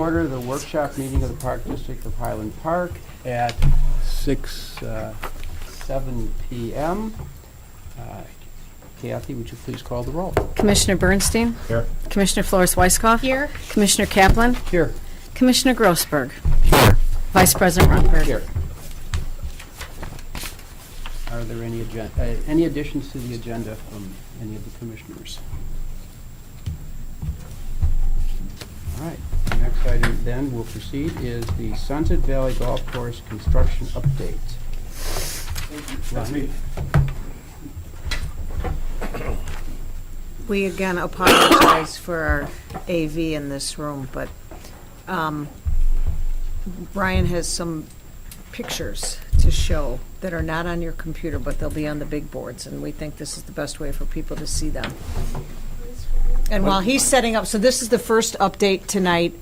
order the workshop meeting of the Park District of Highland Park at 7 p.m. Kathy, would you please call the roll? Commissioner Bernstein? Here. Commissioner Flores Weisskopf? Here. Commissioner Kaplan? Here. Commissioner Grossberg? Here. Vice President Rutherford? Here. Are there any additions to the agenda from any of the commissioners? All right. The next item then we'll proceed is the Sunset Valley Golf Course construction update. That's me. We again apologize for our AV in this room, but Brian has some pictures to show that are not on your computer, but they'll be on the big boards, and we think this is the best way for people to see them. And while he's setting up, so this is the first update tonight,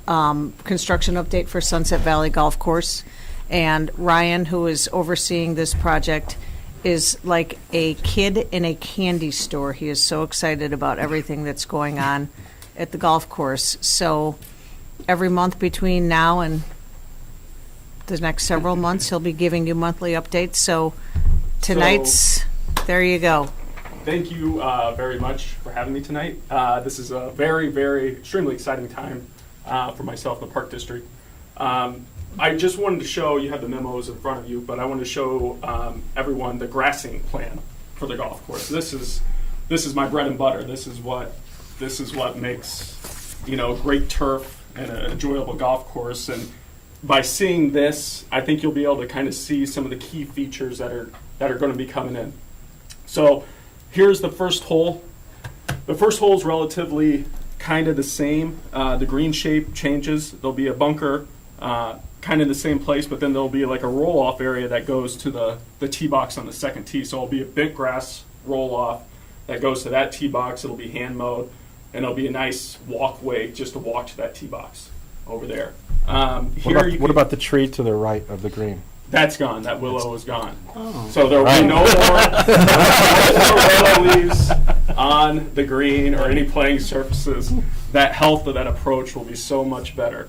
construction update for Sunset Valley Golf Course. And Ryan, who is overseeing this project, is like a kid in a candy store. He is so excited about everything that's going on at the golf course. So every month between now and the next several months, he'll be giving you monthly updates. So tonight's, there you go. Thank you very much for having me tonight. This is a very, very extremely exciting time for myself and the Park District. I just wanted to show, you have the memos in front of you, but I wanted to show everyone the grassing plan for the golf course. This is my bread and butter. This is what makes, great turf and an enjoyable golf course. And by seeing this, I think you'll be able to kind of see some of the key features that are going to be coming in. So here's the first hole. The first hole is relatively kind of the same. The green shape changes. There'll be a bunker kind of in the same place, but then there'll be like a roll-off area that goes to the tee box on the second tee. So it'll be a bent grass roll-off that goes to that tee box. It'll be hand mowed, and it'll be a nice walkway just to walk to that tee box over there. What about the tree to the right of the green? That's gone. That willow is gone. Oh. So there will be no more willow leaves on the green or any playing surfaces. That health of that approach will be so much better.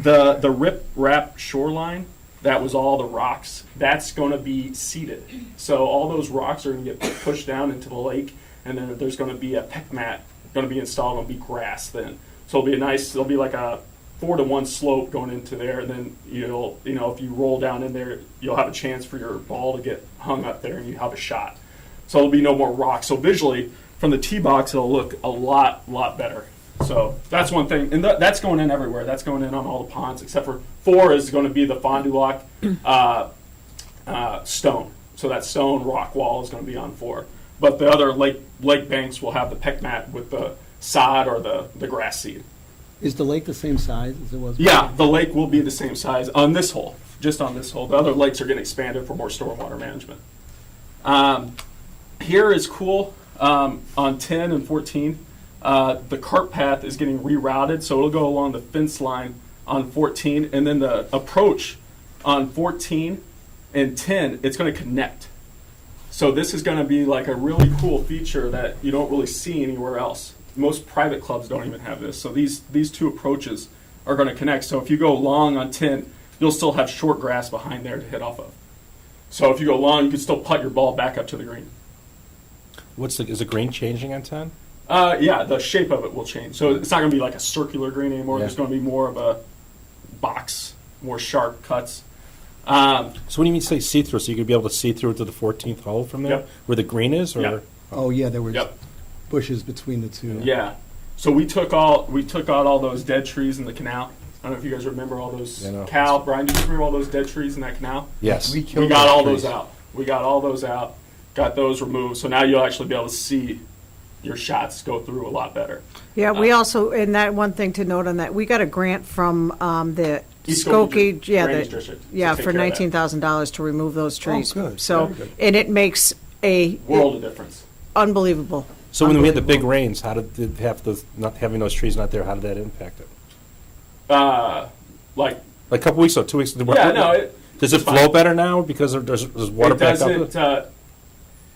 The rip wrap shoreline, that was all the rocks. That's going to be seeded. So all those rocks are going to get pushed down into the lake, and then there's going to be a peck mat going to be installed. It'll be grass then. So it'll be like a 4-to-1 slope going into there, and then if you roll down in there, you'll have a chance for your ball to get hung up there, and you have a shot. So there'll be no more rocks. So visually, from the tee box, it'll look a lot better. So that's one thing, and that's going in everywhere. That's going in on all the ponds, except for 4 is going to be the Fond du Lac stone. So that stone rock wall is going to be on 4. But the other lake banks will have the peck mat with the sod or the grass seed. Is the lake the same size as it was? Yeah, the lake will be the same size on this hole, just on this hole. The other lakes are getting expanded for more stormwater management. Here is cool on 10 and 14. The cart path is getting rerouted, so it'll go along the fence line on 14, and then the approach on 14 and 10, it's going to connect. So this is going to be like a really cool feature that you don't really see anywhere else. Most private clubs don't even have this. So these two approaches are going to connect. So if you go long on 10, you'll still have short grass behind there to hit off of. So if you go long, you can still putt your ball back up to the green. Is the green changing on 10? Yeah, the shape of it will change. So it's not going to be like a circular green anymore. Yeah. There's going to be more of a box, more sharp cuts. So when you mean say see-through, so you could be able to see through to the 14th hole from there, Yep. where the green is, or? Yep. Oh, yeah, there were Yep. bushes between the two. Yeah. So we took out all those dead trees in the canal. I don't know if you guys remember all those. Yeah, no. Cal, Brian, do you remember all those dead trees in that canal? Yes. We got all those out. We got all those out, got those removed. So now you'll actually be able to see your shots go through a lot better. Yeah, we also, and that one thing to note on that, we got a grant from the East Skokie, Skokie for Drainage District to take care of that. $19,000 to remove those trees. good. So, Very good. and it makes World of difference. unbelievable. So when we had the big rains, how did not having those trees not there, how did that impact it? Like A couple weeks ago, 2 weeks ago. yeah, no. Does it it's fine. flow better now because there's water It back doesn't. up?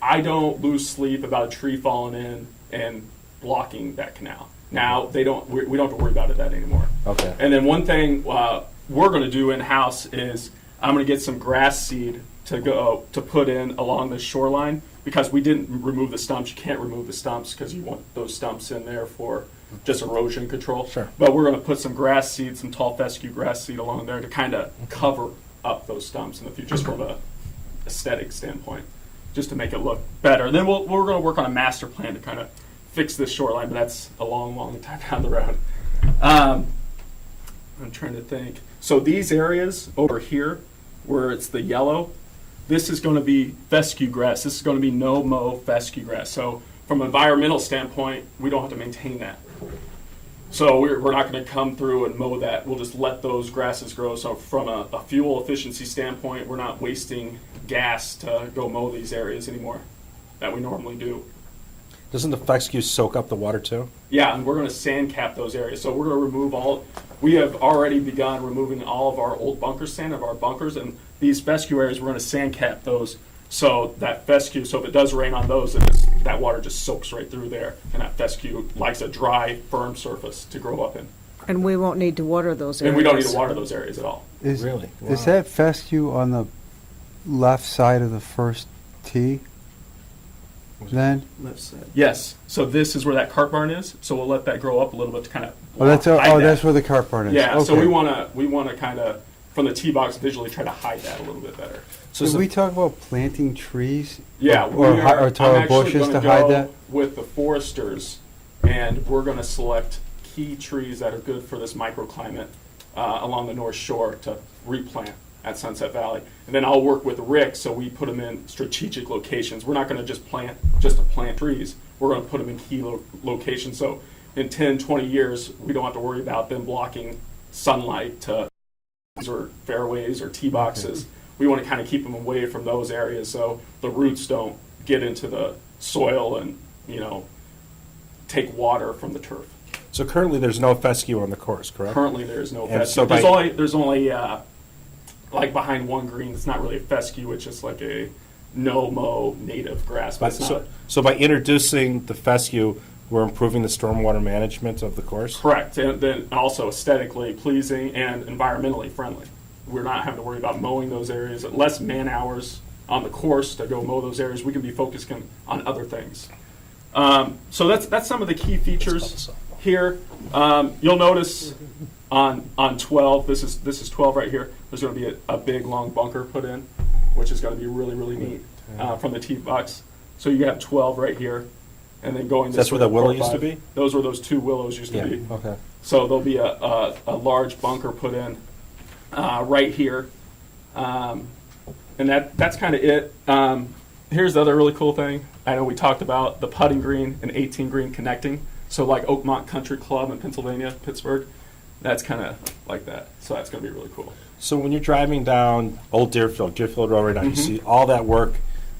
I don't lose sleep about a tree falling in and blocking that canal. Now we don't have to worry about that anymore. Okay. And then one thing we're going to do in house is I'm going to get some grass seed to put in along the shoreline, because we didn't remove the stumps. You can't remove the stumps because you want those stumps in there for just erosion control. Sure. But we're going to put some grass seed, some tall fescue grass seed along there to kind of cover up those stumps in the future, just from a aesthetic standpoint, just to make it look better. And then we're going to work on a master plan to kind of fix this shoreline, but that's a long, long time down the road. I'm trying to think. So these areas over here, where it's the yellow, this is going to be fescue grass. This is going to be no-mow fescue grass. So from an environmental standpoint, we don't have to maintain that. So we're not going to come through and mow that. We'll just let those grasses grow. So from a fuel efficiency standpoint, we're not wasting gas to go mow these areas anymore that we normally do. Doesn't the fescue soak up the water too? Yeah, and we're going to sand cap those areas. So we're going to remove we have already begun removing all of our old bunker sand of our bunkers, and these fescue areas, we're going to sand cap those so that fescue, so if it does rain on those, that water just soaks right through there, and that fescue likes a dry, firm surface to grow up in. And we won't need to water those areas. And we don't need to water those areas at all. Really? Is Wow. that fescue on the left side of the first tee? Then? Left side. Yes, so this is where that cart barn is, so we'll let that grow up a little bit to kind of Oh, that's where the cart barn is. Yeah, so Okay. we want to kind of, from the tee box, visually try to hide that a little bit better. So Did we talk about planting trees? Yeah, Or I'm taller actually bushes gonna to hide go that? with the foresters, and we're going to select key trees that are good for this microclimate along the North Shore to replant at Sunset Valley. And then I'll work with Rick so we put them in strategic locations. We're not going to just to plant trees. We're going to put them in key locations. So in 10, 20 years, we don't have to worry about them blocking sunlight to or fairways or tee boxes. We want to kind of keep them away from those areas so the roots don't get into the soil and, take water from the turf. So currently, there's no fescue on the course, correct? Currently, there is no And fescue. so There's only like behind one green, it's not really a fescue, it's just like a no-mow native grass. But it's not. So by introducing the fescue, we're improving the stormwater management of the course? Correct, and then also aesthetically pleasing and environmentally friendly. We're not having to worry about mowing those areas, less man hours on the course to go mow those areas. We can be focusing on other things. So that's some of the key features here. You'll notice on 12, this is 12 right here. There's going to be a big long bunker put in, which is going to be really, really neat from the tee box. So you have 12 right here, and then going. That's this where way that willow 4, used to 5. be? Those were those 2 willows used to be. Okay. So there'll be a large bunker put in right here, and that's kind of it. Here's the other really cool thing. I know we talked about the putting green and 18 green connecting. So like Oakmont Country Club in Pennsylvania, Pittsburgh, that's kind of like that. So that's going to be really cool. So when you're driving down Old Deerfield Road right now, you see all that work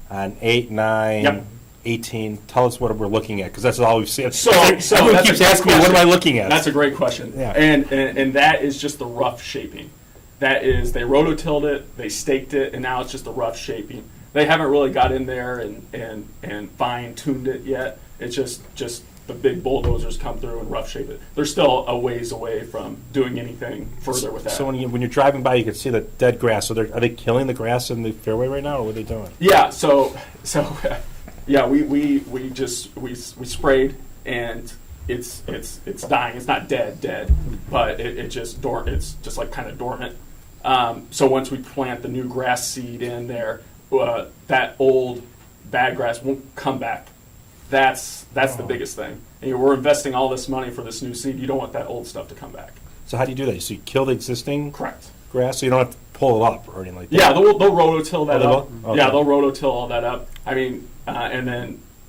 on 8, 9, Yep. 18. Tell us what we're looking at, because that's all we've seen. So Everyone that's a keeps great asking me, what am I question. looking at? That's a great question. Yeah. And that is just the rough shaping. That is, they rototilled it, they staked it, and now it's just the rough shaping. They haven't really got in there and fine-tuned it yet. It's just the big bulldozers come through and rough shape it. They're still a ways away from doing anything further with that. So when you're driving by, you can see the dead grass. So are they killing the grass in the fairway right now, or what are they doing? Yeah, so yeah, we sprayed, and it's dying. It's not dead, but it's just like kind of dormant. So once we plant the new grass seed in there, that old bad grass won't come back. That's the biggest thing. And we're investing all this money for this new seed. You don't want that old stuff to come back. So how do you do that? So you kill the existing Correct. grass, so you don't have to pull it up or anything like that? Yeah, they'll rototill that Oh, they up. will? Okay. Yeah, they'll rototill all that up. I mean, and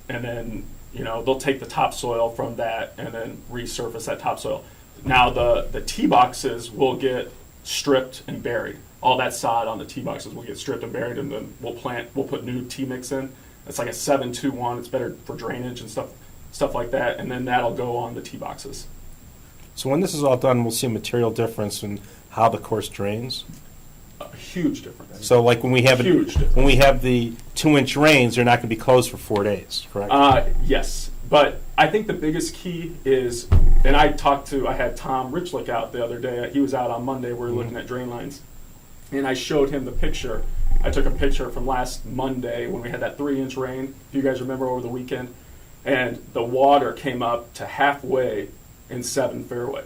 then they'll take the topsoil from that and then resurface that topsoil. Now the tee boxes will get stripped and buried. All that sod on the tee boxes will get stripped and buried, and then we'll put new tee mix in. It's like a 7-2-1. It's better for drainage and stuff like that, and then that'll go on the tee boxes. So when this is all done, we'll see a material difference in how the course drains. A huge difference. So like when we have Huge difference. when we have the 2-inch rains, they're not going to be closed for 4 days, correct? Yes, But I think the biggest key is, and I had Tom Richlick out the other day. He was out on Monday. We were looking at drain lines. And I showed him the picture. I took a picture from last Monday when we had that 3-inch rain, if you guys remember, over the weekend. And the water came up to halfway in 7 fairway.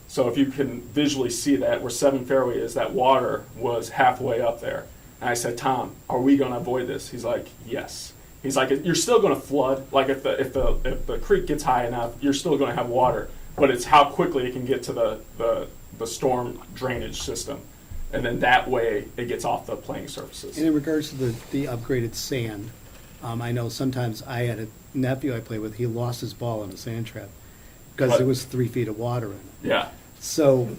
So if you can visually see that, where 7 fairway is, that water was halfway up there. And I said, Tom, are we going to avoid this? He's like, yes. He's like, you're still going to flood. Like if the creek gets high enough, you're still going to have water. But it's how quickly it can get to the storm drainage system. And then that way it gets off the playing surfaces. And in regards to the upgraded sand, I know sometimes I had a nephew I played with, he lost his ball in a sand trap because What? there was 3 feet of water in it. Yeah. So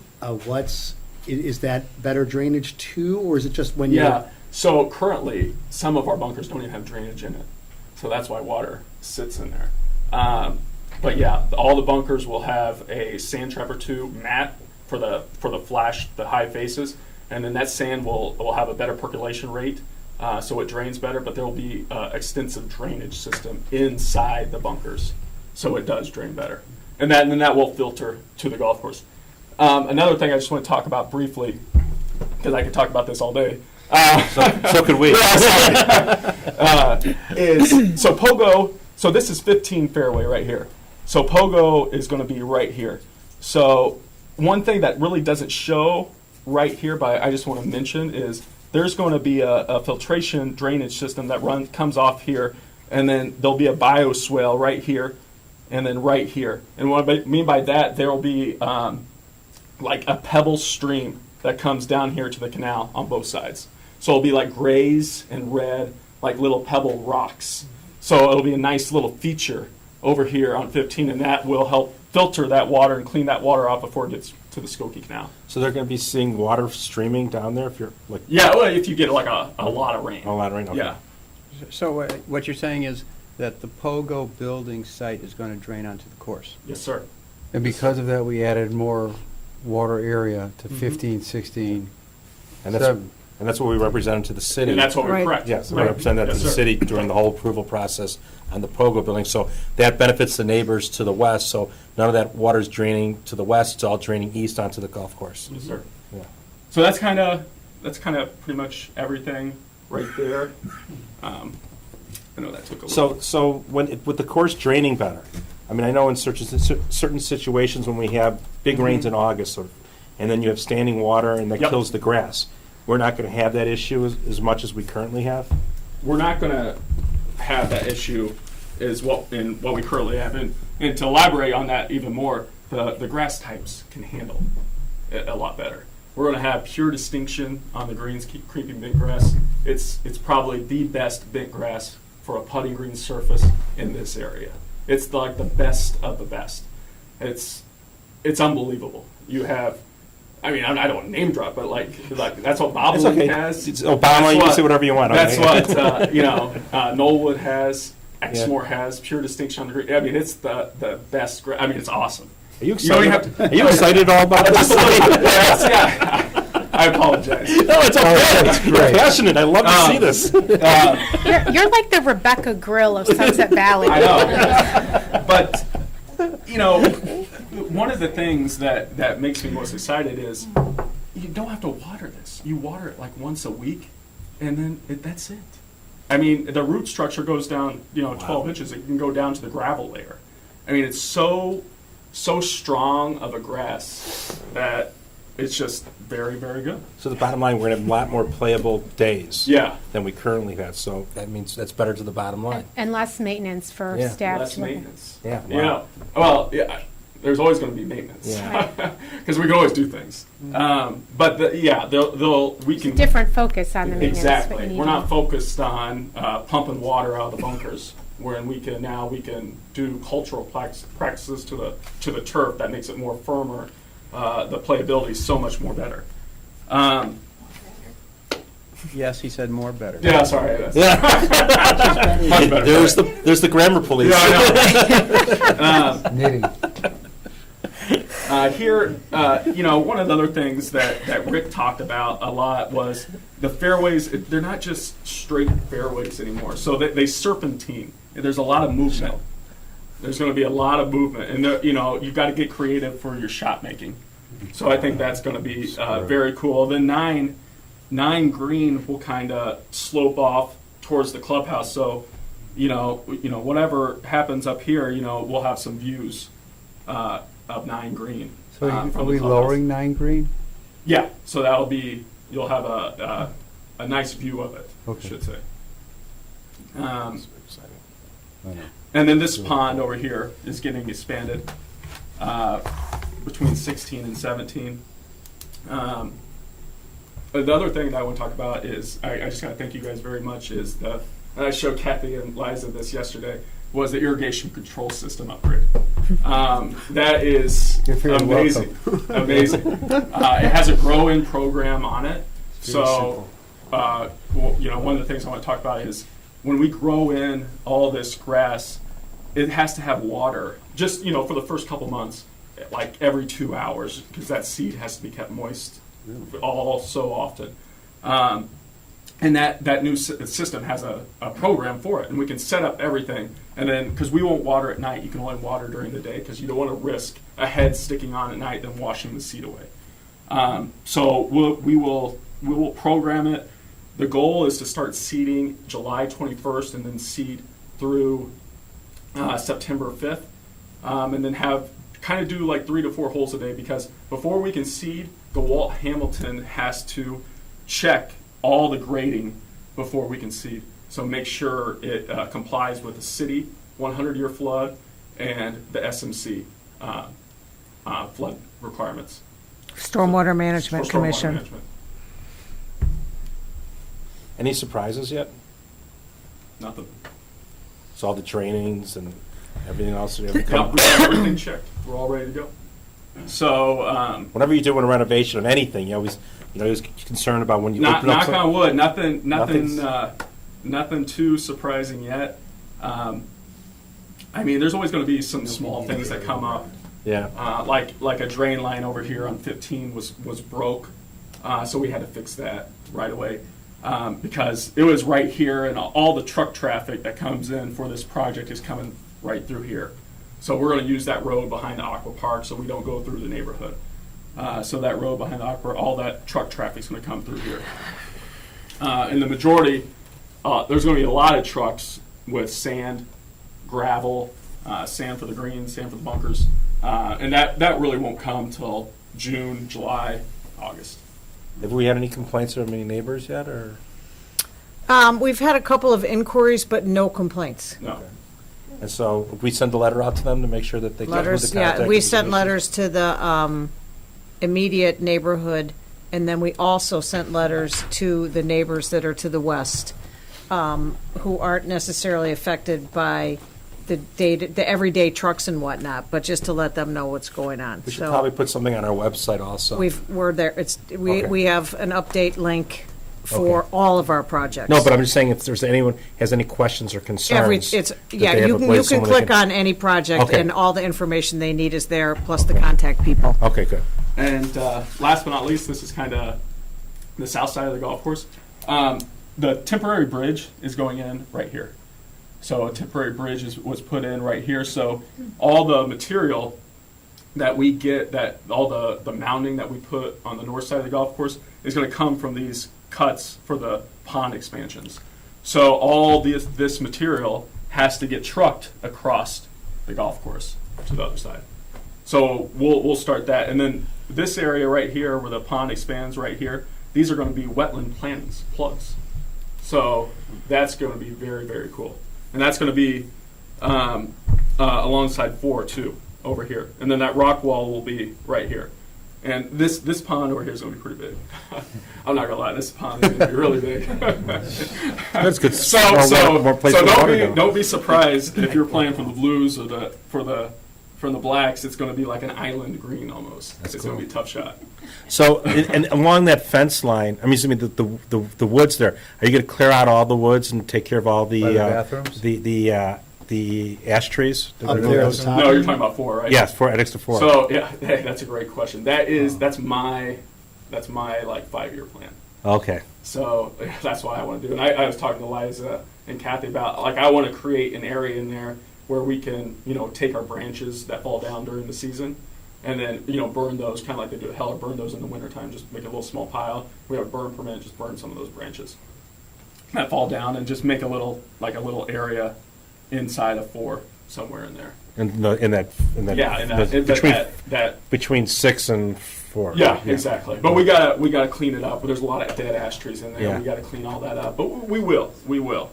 is that better drainage too, or is it just when you? Yeah. So currently, some of our bunkers don't even have drainage in it. So that's why water sits in there. But yeah, all the bunkers will have a sand trap or two mat for the flash, the high faces. And then that sand will have a better percolation rate, so it drains better, but there will be extensive drainage system inside the bunkers, so it does drain better. And then that will filter to the golf course. Another thing I just want to talk about briefly, because I could talk about this all day, So could we. is so Pogo, so this is 15 fairway right here. So Pogo is going to be right here. So one thing that really doesn't show right here, but I just want to mention, is there's going to be a filtration drainage system that comes off here, and then there'll be a bioswale right here, and then right here. And what I mean by that, there will be like a pebble stream that comes down here to the canal on both sides. So it'll be like grays and red, like little pebble rocks. So it'll be a nice little feature over here on 15, and that will help filter that water and clean that water off before it gets to the Skokie Canal. So they're going to be seeing water streaming down there if you're like Yeah, well, if you get like a lot of rain. a lot of rain. Okay. Yeah. So what you're saying is that the Pogo building site is going to drain onto the course. Yes, sir. And because of that, we added more water area to 15, 16. And that's what we represented to the city. And that's what we Right. correct. Yes, we Right. represent that to Yes, the sir. city during the whole approval process on the Pogo building. So that benefits the neighbors to the west, so none of that water's draining to the west, it's all draining east onto the golf course. Yes, sir. Yeah. So that's kind of pretty much everything right there. I know that took a little. So with the course draining better, I mean, I know in certain situations when we have big rains in August, and then you have standing water and that Yep. kills the grass, we're not going to have that issue as much as we currently have? We're not going to have that issue is what we currently have. And to elaborate on that even more, the grass types can handle it a lot better. We're going to have pure distinction on the greens, creeping bent grass. It's probably the best bent grass for a putting green surface in this area. It's like the best of the best. It's unbelievable. You have, I mean, I don't want to name drop, but like that's what Bob It's okay. has. It's Obama, That's you can what- say whatever you want. That's okay? what Knollwood has. Exmoor has pure distinction on the green. I mean, it's the best. I mean, it's awesome. Are you You don't even excited? have to- Are you excited all about this? Yes, yeah. I apologize. No, it's okay. You're passionate. I love to see this. You're like the Rebecca Grill of Sunset Valley. I know. But, one of the things that makes me most excited is you don't have to water this. You water it like once a week, and then that's it. I mean, the root structure goes down, 12 inches. It can go down to the gravel layer. I mean, it's so strong of a grass that it's just very, very good. So the bottom line, we're going to have a lot more playable days Yeah. than we currently have. So that means that's better to the bottom line. And less maintenance for Yeah. staff. Less to look at. maintenance. Yeah. Yeah. Well, yeah. There's always going to be maintenance. Yeah. Because we can always do things. But we can Different focus on the maintenance. what exactly. you need We're to- not focused on pumping water out of the bunkers. Wherein we can do cultural practices to the turf that makes it more firmer. The playability is so much more better. Yes, he said more better. Yeah, sorry. That's Yeah. much better. There's the grammar police. Yeah, I know. Knitting. Here, one of the other things that Rick talked about a lot was the fairways. They're not just straight fairways anymore. So they serpentine. There's a lot of movement. There's going to be a lot of movement, and you know, you've got to get creative for your shot making. So I think that's going to be very cool. Then nine green will kind of slope off towards the clubhouse. So, you know, whatever happens up here, you know, we'll have some views of 9 green. So from are the we clubhouse. lowering 9 green? Yeah, so that'll be, you'll have a nice view of it, I Okay. should say. I know. And then this pond over here is getting expanded between 16 and 17. The other thing that I want to talk about is, I just got to thank you guys very much, is and I showed Kathy and Liza this yesterday, was the irrigation control system upgrade. That is You're very amazing. Amazing. It has a grow-in program on it. So, well, you know, one of the things I want to talk about is when we grow in all this grass, it has to have water, just, you know, for the first couple months, like every 2 hours, because that seed has to be kept moist all so often. And that new system has a program for it, and we can set up everything. And then, because we won't water at night, you can only water during the day, because you don't want to risk a head sticking on at night and washing the seed away. So we will program it. The goal is to start seeding July 21st and then seed through September 5th, and then kind of do like 3 to 4 holes a day, because before we can seed, DeWalt Hamilton has to check all the grading before we can seed. So make sure it complies with the city 100-year flood and the SMC flood requirements. Stormwater Management For stormwater Commission. management. Any surprises yet? Nothing. So all the trainings and everything else? Yep, we got everything checked. We're all ready to go. So, Whenever you do a renovation of anything, you're always concerned about when you knock open up. knock on wood, nothing Nothing's- nothing too surprising yet. I mean, there's always going to be some small things that come up. Yeah. Like a drain line over here on 15 was broke, so we had to fix that right away, because it was right here, and all the truck traffic that comes in for this project is coming right through here. So we're going to use that road behind the Aqua Park, so we don't go through the neighborhood. So that road behind the Aqua, all that truck traffic is going to come through here. And the majority, there's going to be a lot of trucks with sand, gravel, sand for the greens, sand for the bunkers. And that really won't come till June, July, August. Have we had any complaints from any neighbors yet, or? We've had a couple of inquiries, but no complaints. No. And so we send a letter out to them to make sure that they get who Letters, the yeah, contact we information sent is? letters to the immediate neighborhood, and then we also sent letters to the neighbors that are to the west, who aren't necessarily affected by the everyday trucks and whatnot, but just to let them know what's going on. We should So probably put something on our website also. we're there. Okay. We have an update link for Okay. all of our projects. No, but I'm just saying if there's anyone has any questions or concerns. It's, that yeah, they have you a can, place someone they click can- on any project, Okay. and all the information they need is there, plus the contact people. Okay, good. And last but not least, this is kind of the south side of the golf course. The temporary bridge is going in right here. So a temporary bridge was put in right here. So all the material that we get, that all the mounding that we put on the north side of the golf course is going to come from these cuts for the pond expansions. So all this material has to get trucked across the golf course to the other side. So we'll start that, and then this area right here where the pond expands right here, these are going to be wetland plantings, plugs. So that's going to be very, very cool, and that's going to be alongside 4 too over here, and then that rock wall will be right here. And this pond over here is going to be pretty big. I'm not gonna lie, this pond is going to be really big. That's good. So More place for the water to go. don't be surprised if you're playing from the blues or from the blacks. It's going to be like an island green almost. It's going to be a tough shot. So, and along that fence line, the woods there, are you going to clear out all the woods and take care of all the By the bathrooms? the ash trees? Up there at the top? No, you're talking about 4, right? Yes, for next to 4. So yeah, hey, that's a great question. That's my like 5-year plan. Okay. So that's why I want to do it. And I was talking to Liza and Kathy about, like, I want to create an area in there where we can, take our branches that fall down during the season and then, burn those, kind of like they do at Heller, burn those in the wintertime, just make a little small pile. We have a burn permit, just burn some of those branches that fall down and just make a little area inside of 4 somewhere in there. In that. Yeah, that Between 6 and 4. Yeah, exactly. But we gotta clean it up. There's a lot of dead ash trees in there. Yeah. We gotta clean all that up. But we will.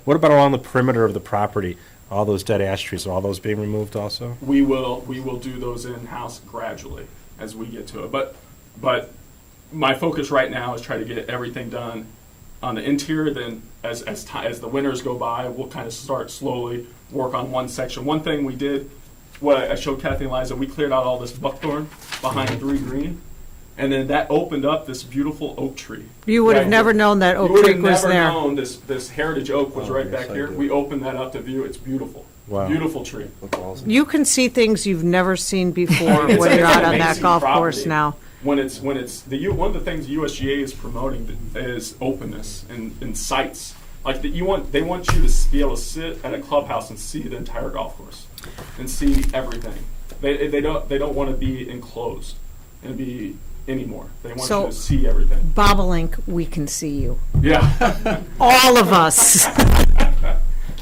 What about along the perimeter of the property? All those dead ash trees, are all those being removed also? We will do those in-house gradually as we get to it. But my focus right now is try to get everything done on the interior. Then as the winters go by, we'll kind of start slowly work on one section. One thing we did, what I showed Kathy and Liza, we cleared out all this buckthorn behind 3 Green. And then that opened up this beautiful oak tree. You would have Right never here. known that oak You would tree have was never there. known this heritage oak was Oh, right yes, back I here. do. We opened that up to view. It's beautiful. Wow. Beautiful tree. You can see things you've never seen before It's when a- you're it's out an on that amazing golf property. course now. When it's one of the things USGA is promoting is openness and sights. Like they want you to be able to sit at a clubhouse and see the entire golf course and see everything. They don't want to be enclosed and be anymore. They want So- you to see everything. Bobolink, we can see you. Yeah. All of us.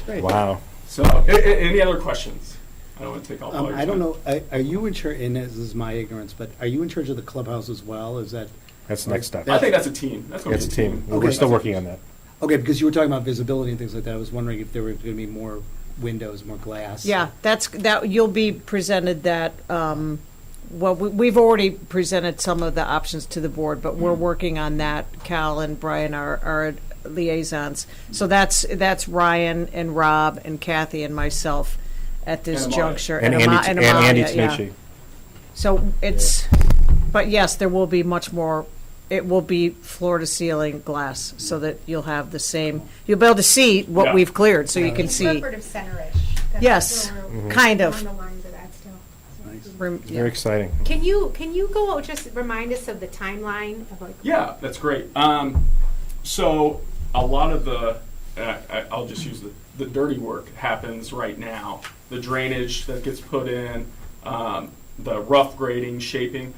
Wow. So any other questions? I don't want to take all. the I don't know, are you in charge, and this is my ignorance, but are you in charge of the clubhouse as well? Is that, That's the next step. I think that's a team. That's going to It's be a team. We're Okay. still working on that. okay, because you were talking about visibility and things like that. I was wondering if there were going to be more windows, more glass. Yeah, you'll be presented that, well, we've already presented some of the options to the board, but we're working on that. Cal and Brian are our liaisons. So that's Ryan and Rob and Kathy and myself at this And Amalia. juncture. And Ama- Andy Amalia, yeah. Tanici. So but yes, there will be much more, it will be floor to ceiling glass so that you'll have the same, you'll be able to see what Yeah. we've cleared, so you can see. Interpretive center-ish. That's Yes, where we're kind of. On the lines of that still. Very exciting. Can you go, just remind us of the timeline of like? Yeah, that's great. So a lot of the, I'll just use the dirty work happens right now. The drainage that gets put in, the rough grading, shaping.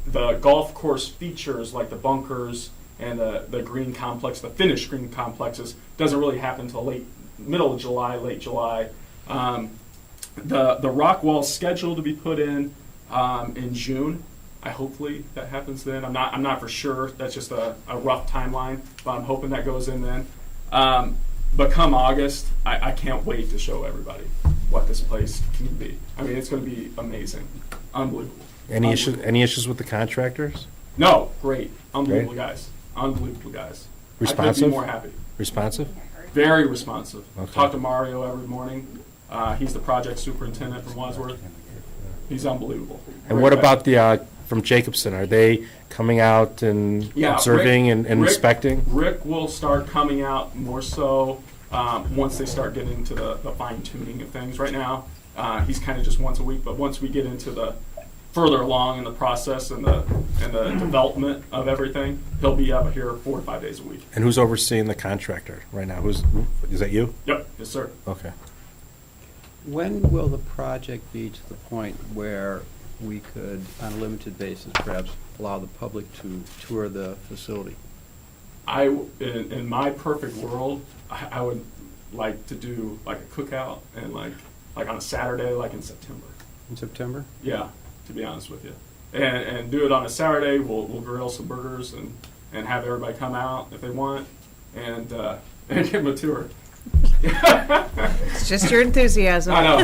The golf course features like the bunkers and the green complex, the finished green complexes, doesn't really happen until middle of July, late July. The rock wall's scheduled to be put in June. Hopefully that happens then. I'm not for sure. That's just a rough timeline, but I'm hoping that goes in then. But come August, I can't wait to show everybody what this place can be. I mean, it's going to be amazing, unbelievable. Any issues with the contractors? No, great, unbelievable guys, unbelievable guys. I couldn't Responsive? be more happy. Responsive? Very responsive. Okay. Talk to Mario every morning. He's the project superintendent from Wadsworth. He's unbelievable. And what about the, from Jacobson? Are they coming out and Yeah, observing and Rick- inspecting? Rick will start coming out more so once they start getting into the fine tuning of things. Right now, he's kind of just once a week, but once we get into the further along in the process and the development of everything, he'll be up here 4 to 5 days a week. And who's overseeing the contractor right now? Is that you? Yep, yes, sir. Okay. When will the project be to the point where we could, on a limited basis, perhaps allow the public to tour the facility? In my perfect world, I would like to do like a cookout and like on a Saturday, like in September. In September? Yeah, to be honest with you, and do it on a Saturday. We'll grill some burgers and have everybody come out if they want and give them a tour. It's just your enthusiasm. I know.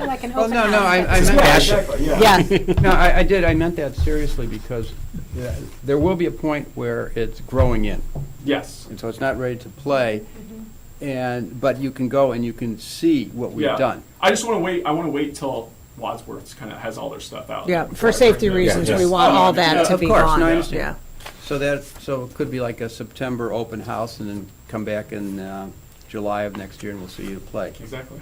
Like an Well, open no, house. I meant Yeah, that. exactly. Yeah. Yeah, No, I did, I meant that seriously because there will be a point where it's growing in. Yes. And so it's not ready to play, but you can go and you can see what we've Yeah. done. I just want to wait. I want to wait till Wadsworth kind of has all their stuff out. yeah, before for I safety bring it. reasons, Yeah, we yes. want Oh, all that yeah, to of be course, gone. no, I understand. Yeah. So it could be like a September open house and then come back in July of next year and we'll see you play. Exactly.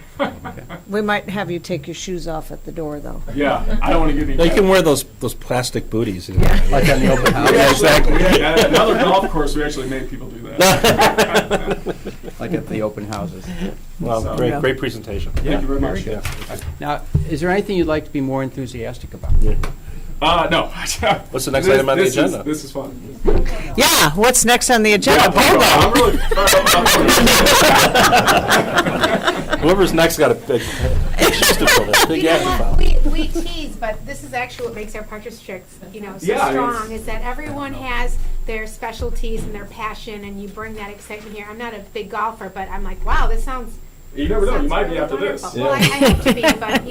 We might have you take your shoes off at the door, though. Yeah, I don't want to give you. No, you can wear those plastic booties. Like on the open house. Yeah, exactly. Another golf course, we actually made people do that. like at the open houses. Well, So- great, Yeah. great presentation. Thank you very much. Very good. Now, is there anything you'd like to be more enthusiastic about? No. What's the next item on the agenda? This is fun. Yeah, what's next on the agenda? I'm really. Whoever's next got a big shoes to fill, a big You know act to what, follow. we tease, but this is actually what makes our park districts, so Yeah, strong, is that everyone has their specialties and their passion, and you bring that excitement here. I'm not a big golfer, but I'm like, wow, this sounds. You never know. You sounds might be really after this. wonderful. Well, I hope to be, but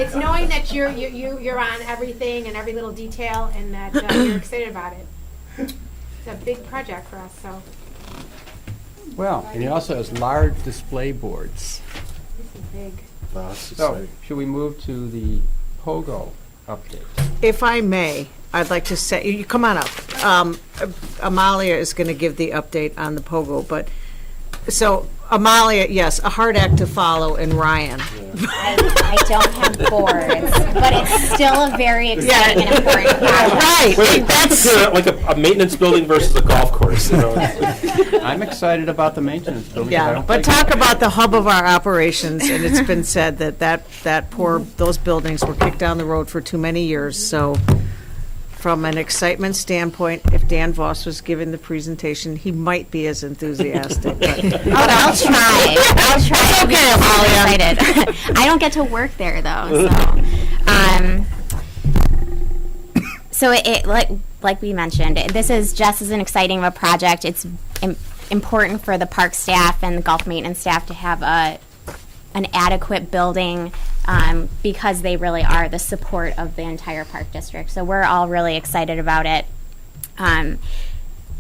it's knowing that you're on everything and every little detail, and that you're excited about it. It's a big project for us, so Well, and he also has large display boards. this is big. Wow, that's So, exciting. should we move to the POGO update? If I may, I'd like to say, you come on up. Amalia is going to give the update on the POGO, but, so Amalia, yes, a hard act to follow, and Ryan. I don't have boards, but it's still a very exciting and important project. Right, Wait, that's, like a maintenance building versus a golf course, you know? I'm excited about the maintenance building. 'cause I yeah, don't but think- talk about the hub of our operations, and it's been said those buildings were kicked down the road for too many years, so from an excitement standpoint, if Dan Voss was giving the presentation, he might be as enthusiastic. but- Oh, I'll try. I'll try. It's okay, Amalia. Excited. I don't get to work there though, so it like we mentioned, this is just as an exciting of a project. It's important for the park staff and the golf maintenance staff to have an adequate building because they really are the support of the entire park district. So we're all really excited about it.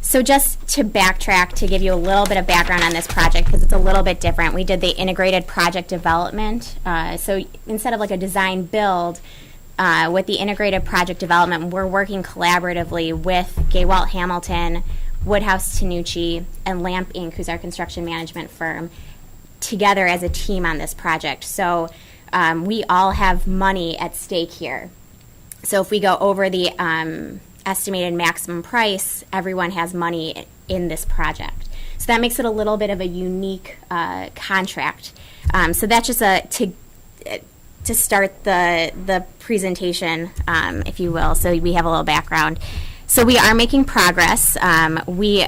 So just to backtrack, to give you a little bit of background on this project, because it's a little bit different, we did the integrated project development. So instead of like a design build, with the integrated project development, we're working collaboratively with Gaywalt Hamilton, Woodhouse Tanucci, and Lamp Inc., who's our construction management firm, together as a team on this project. So we all have money at stake here. So if we go over the estimated maximum price, everyone has money in this project. So that makes it a little bit of a unique contract. So that's just to start the presentation, if you will, so we have a little background. So we are making progress. We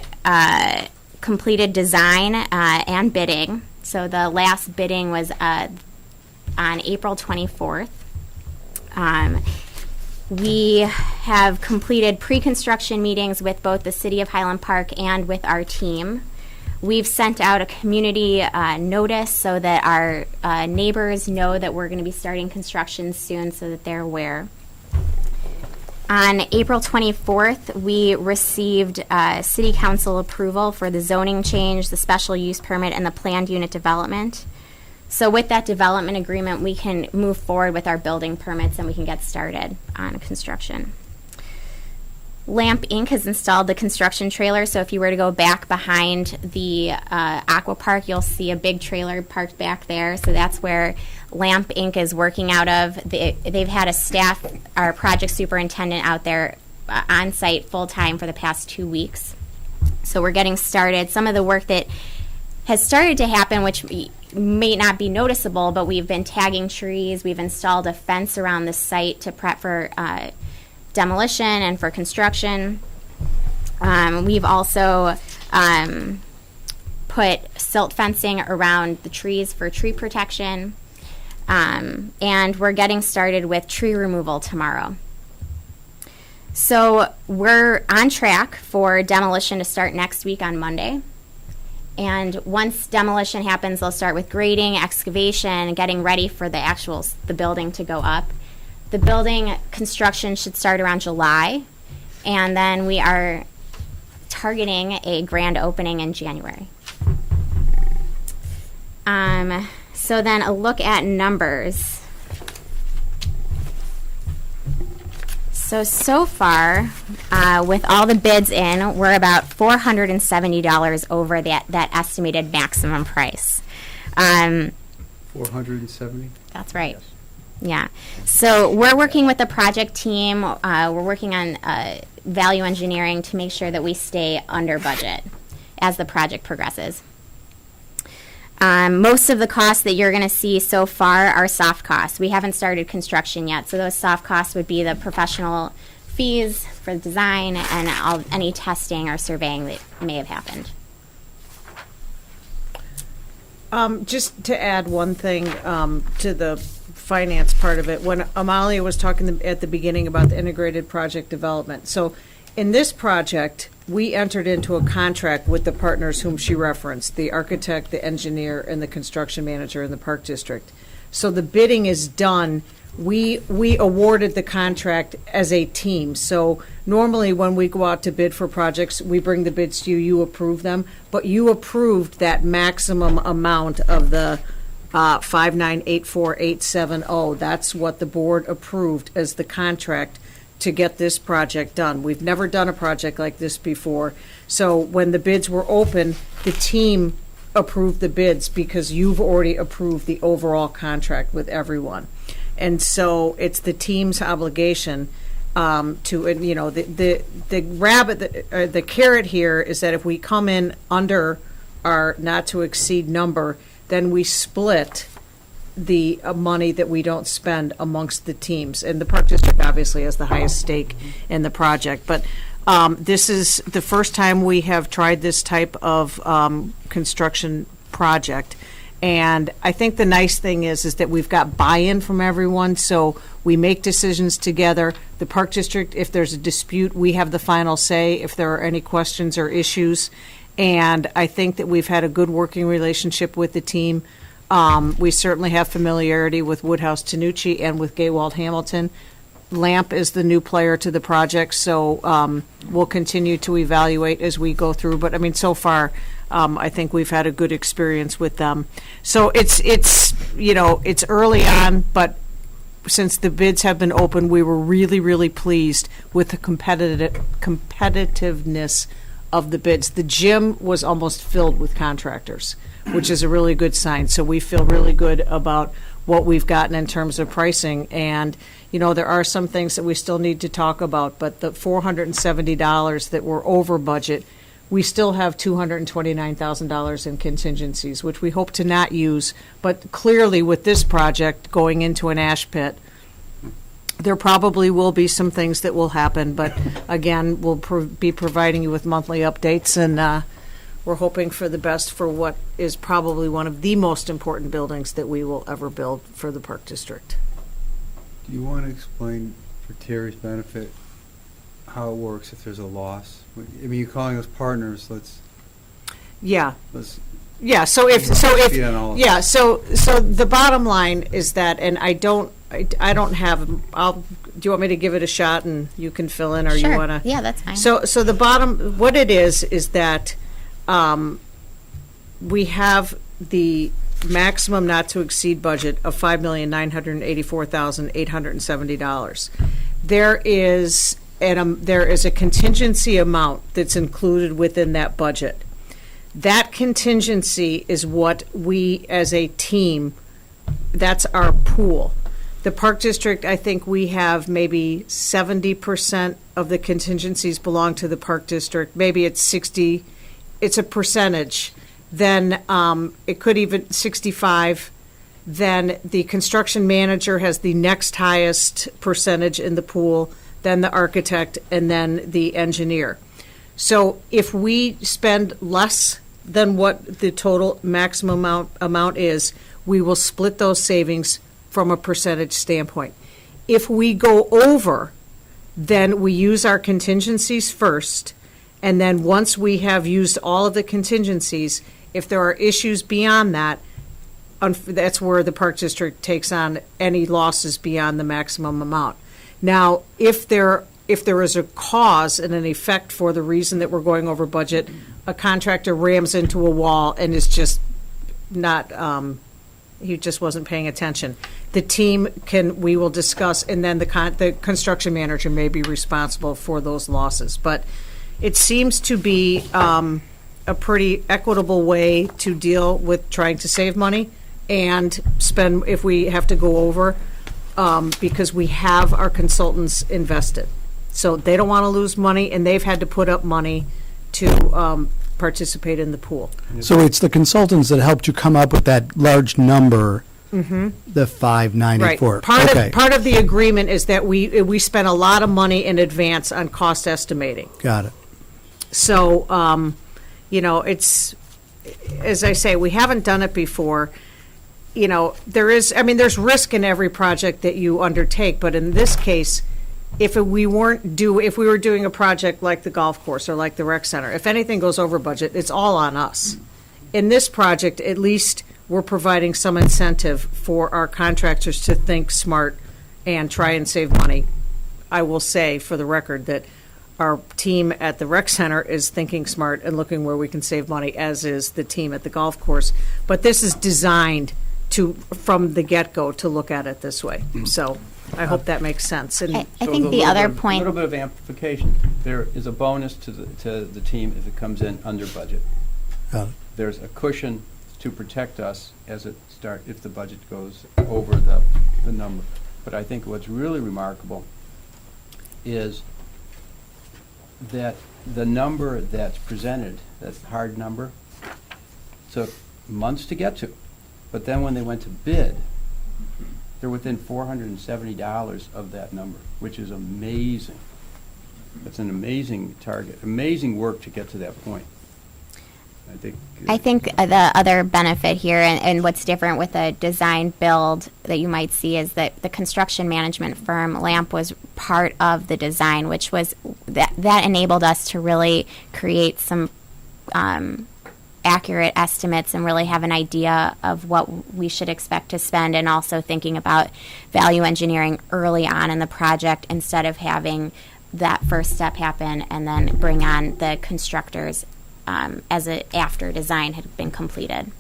completed design and bidding. So the last bidding was on April 24th. We have completed pre-construction meetings with both the City of Highland Park and with our team. We've sent out a community notice so that our neighbors know that we're going to be starting construction soon, so that they're aware. On April 24th, we received City Council approval for the zoning change, the special use permit, and the planned unit development. So with that development agreement, we can move forward with our building permits and we can get started on construction. Lamp Inc. has installed the construction trailer, so if you were to go back behind the Aqua Park, you'll see a big trailer parked back there. So that's where Lamp Inc. is working out of. They've had a staff, our project superintendent out there on site full-time for the past 2 weeks. So we're getting started. Some of the work that has started to happen, which may not be noticeable, but we've been tagging trees. We've installed a fence around the site to prep for demolition and for construction. We've also put silt fencing around the trees for tree protection. And we're getting started with tree removal tomorrow. So we're on track for demolition to start next week on Monday. And once demolition happens, they'll start with grading, excavation, getting ready for the building to go up. The building construction should start around July, and then we are targeting a grand opening in January. So then a look at numbers. So far, with all the bids in, we're about $470 over that estimated maximum price. 470? That's right. Yeah. So we're working with the project team. We're working on value engineering to make sure that we stay under budget as the project progresses. Most of the costs that you're going to see so far are soft costs. We haven't started construction yet, so those soft costs would be the professional fees for the design and any testing or surveying that may have happened. Just to add one thing to the finance part of it, when Amalia was talking at the beginning about the integrated project development. So in this project, we entered into a contract with the partners whom she referenced, the architect, the engineer, and the construction manager in the Park District. So the bidding is done. We awarded the contract as a team. So normally when we go out to bid for projects, we bring the bids to you, you approve them, but you approved that maximum amount of the 5984870. That's what the board approved as the contract to get this project done. We've never done a project like this before. So when the bids were open, the team approved the bids because you've already approved the overall contract with everyone. And so it's the team's obligation to, you know, the carrot here is that if we come in under our not to exceed number, then we split the money that we don't spend amongst the teams. And the Park District obviously has the highest stake in the project. But this is the first time we have tried this type of construction project. And I think the nice thing is that we've got buy-in from everyone, so we make decisions together. The Park District, if there's a dispute, we have the final say if there are any questions or issues. And I think that we've had a good working relationship with the team. We certainly have familiarity with Woodhouse Tanucci and with Gaywald Hamilton. LAMP is the new player to the project, so we'll continue to evaluate as we go through. But I mean, so far, I think we've had a good experience with them. So it's you know, it's early on, but since the bids have been open, we were really, really pleased with the competitiveness of the bids. The gym was almost filled with contractors, which is a really good sign. So we feel really good about what we've gotten in terms of pricing. And, you know, there are some things that we still need to talk about, but the $470 that were over budget, we still have $229,000 in contingencies, which we hope to not use. But clearly with this project going into an ash pit, there probably will be some things that will happen, but again, we'll be providing you with monthly updates, and we're hoping for the best for what is probably one of the most important buildings that we will ever build for the Park District. Do you want to explain, for Terry's benefit, how it works if there's a loss? I mean, you're calling us partners, let's Yeah, speed so on all of yeah, so the bottom line is that, and I don't have, do you want me to give it a shot and you can fill in, or Sure. you want to? Yeah, that's fine. So the bottom, what it is that we have the maximum not to exceed budget of $5,984,870. There is a contingency amount that's included within that budget. That contingency is what we, as a team, that's our pool. The Park District, I think we have maybe 70% of the contingencies belong to the Park District. Maybe it's 60, it's a percentage. Then it could even 65. Then the construction manager has the next highest percentage in the pool, then the architect, and then the engineer. So if we spend less than what the total maximum amount is, we will split those savings from a percentage standpoint. If we go over, then we use our contingencies first, and then once we have used all of the contingencies, if there are issues beyond that, that's where the Park District takes on any losses beyond the maximum amount. Now, if there is a cause and an effect for the reason that we're going over budget, a contractor rams into a wall and is just not, he just wasn't paying attention. The team we will discuss, and then the construction manager may be responsible for those losses. But it seems to be a pretty equitable way to deal with trying to save money and spend if we have to go over, because we have our consultants invested. So they don't want to lose money, and they've had to put up money to participate in the pool. So it's the consultants that helped you come up with that large number, the 594. Right. Part of the agreement is that we spent a lot of money in advance on cost estimating. Got it. So, it's, as I say, we haven't done it before. There's risk in every project that you undertake, but in this case, if we were doing a project like the golf course or like the rec center, if anything goes over budget, it's all on us. In this project, at least we're providing some incentive for our contractors to think smart and try and save money. I will say, for the record, that our team at the rec center is thinking smart and looking where we can save money, as is the team at the golf course. But this is designed from the get-go, to look at it this way. So I hope that makes sense. And I think the other A point, little bit of amplification. There is a bonus to the team if it comes in under budget. Got it. There's a cushion to protect us if the budget goes over the number. But I think what's really remarkable is that the number that's presented, that hard number, took months to get to. But then when they went to bid, they're within $470 of that number, which is amazing. It's an amazing target, amazing work to get to that point. I think the other benefit here, and what's different with a design build that you might see, is that the construction management firm, LAMP, was part of the design, which was, that enabled us to really create some accurate estimates and really have an idea of what we should expect to spend, and also thinking about value engineering early on in the project instead of having that first step happen and then bring on the constructors after design had been completed.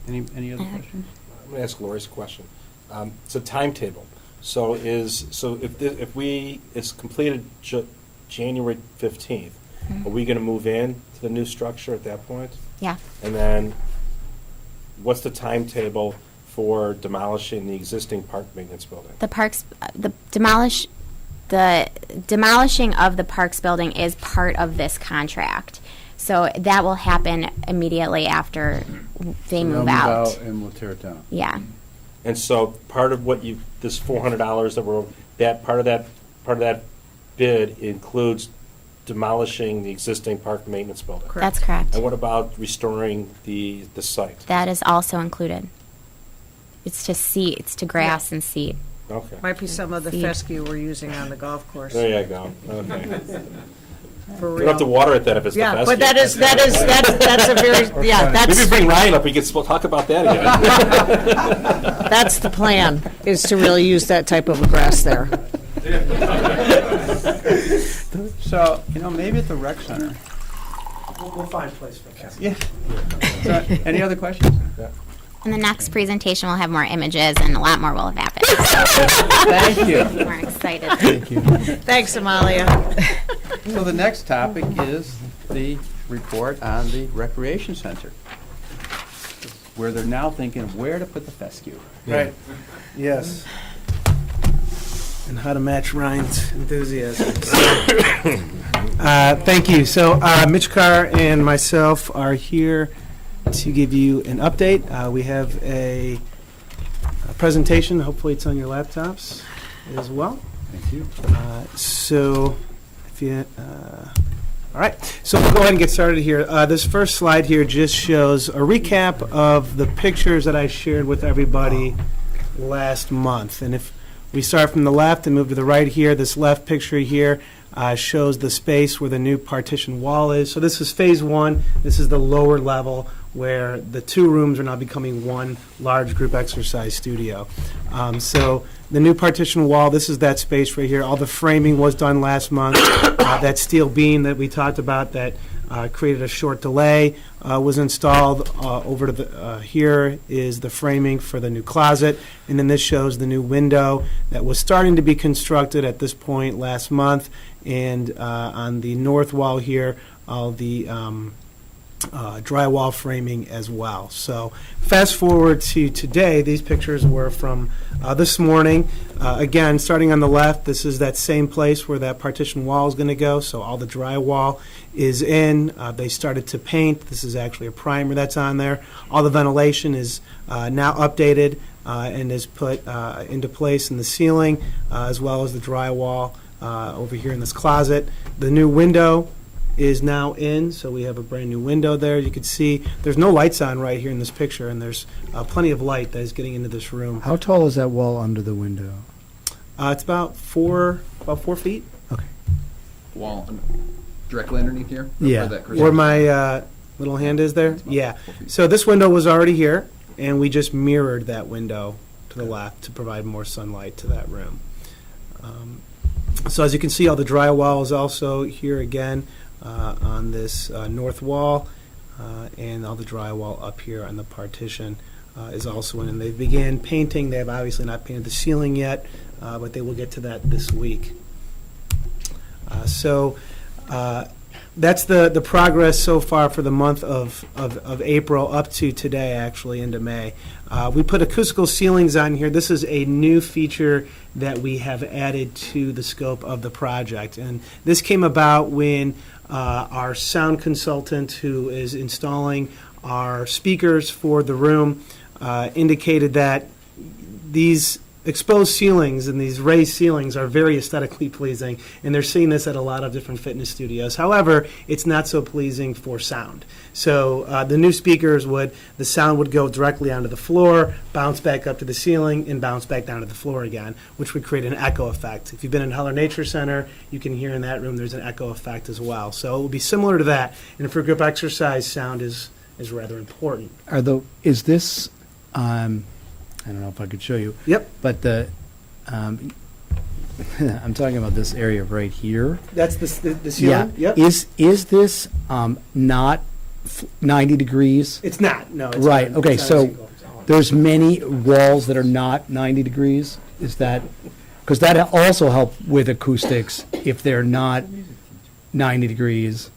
Any other questions? I'm going to ask Lori's question. It's a timetable. So if it's completed January 15th, are we going to move in to the new structure at that point? Yeah. And then what's the timetable for demolishing the existing park maintenance building? The demolishing of the parks building is part of this contract. So that will happen immediately after they So they'll move out. and we'll tear it down. Yeah. And so part of what this $400 part of that bid includes demolishing the existing park maintenance building. That's correct. And what about restoring the site? That is also included. It's to seat, it's to grass and seat. Okay. might be some of the See. fescue we're using on the golf course. There you go. Okay. For We don't have to real. water it then if it's the Yeah, fescue. but that's a very, yeah, Maybe that's, bring Ryan up, we can talk about that again. that's the plan, is to really use that type of a grass there. So, maybe at the rec center. We'll find a place for that. Yeah. So, any other questions? In the next presentation, we'll have more images and a lot more will have happened. Thank you. We're excited. Thank you. Thanks, Amalia. So the next topic is the report on the recreation center, where they're now thinking of where to put the fescue. Right, yes. And how to match Ryan's enthusiasm. Thank you. So Mitch Carr and myself are here to give you an update. We have a presentation. Hopefully it's on your laptops as well. Thank you. All right, so we'll go ahead and get started here. This first slide here just shows a recap of the pictures that I shared with everybody last month. And if we start from the left and move to the right here, this left picture here shows the space where the new partition wall is. So this is phase one. This is the lower level where the two rooms are now becoming one large group exercise studio. So the new partition wall, this is that space right here. All the framing was done last month. That steel beam that we talked about that created a short delay was installed. Over to the here is the framing for the new closet, and then this shows the new window that was starting to be constructed at this point last month. And on the north wall here, all the drywall framing as well. So fast forward to today, these pictures were from this morning. Again, starting on the left, this is that same place where that partition wall is going to go, so all the drywall is in. They started to paint. This is actually a primer that's on there. All the ventilation is now updated and is put into place in the ceiling, as well as the drywall over here in this closet. The new window is now in, so we have a brand new window there. You can see there's no lights on right here in this picture, and there's plenty of light that is getting into this room. How tall is that wall under the window? It's about 4 feet. Wall directly underneath here? Yeah. Where that cursor Where is? my little hand is there? Yeah. 4 feet. So this window was already here, and we just mirrored that window to the left to provide more sunlight to that room. So as you can see, all the drywall is also here again on this north wall, and all the drywall up here on the partition is also in. And they began painting. They have obviously not painted the ceiling yet, but they will get to that this week. So that's the progress so far for the month of April up to today, actually, into May. We put acoustical ceilings on here. This is a new feature that we have added to the scope of the project. And this came about when our sound consultant, who is installing our speakers for the room, indicated that these exposed ceilings and these raised ceilings are very aesthetically pleasing, and they're seeing this at a lot of different fitness studios. However, it's not so pleasing for sound. So the new speakers the sound would go directly onto the floor, bounce back up to the ceiling, and bounce back down to the floor again, which would create an echo effect. If you've been in Heller Nature Center, you can hear in that room there's an echo effect as well. So it will be similar to that, and for group exercise, sound is rather important. Is this, I don't know if I could show you. Yep. But I'm talking about this area right here. That's the ceiling? Yeah. Yep. Is this not 90 degrees? It's not, no. It's Right, not- okay, it's not so single. there's many walls that are not 90 degrees? Is that, because that also help with acoustics if they're not 90 degrees.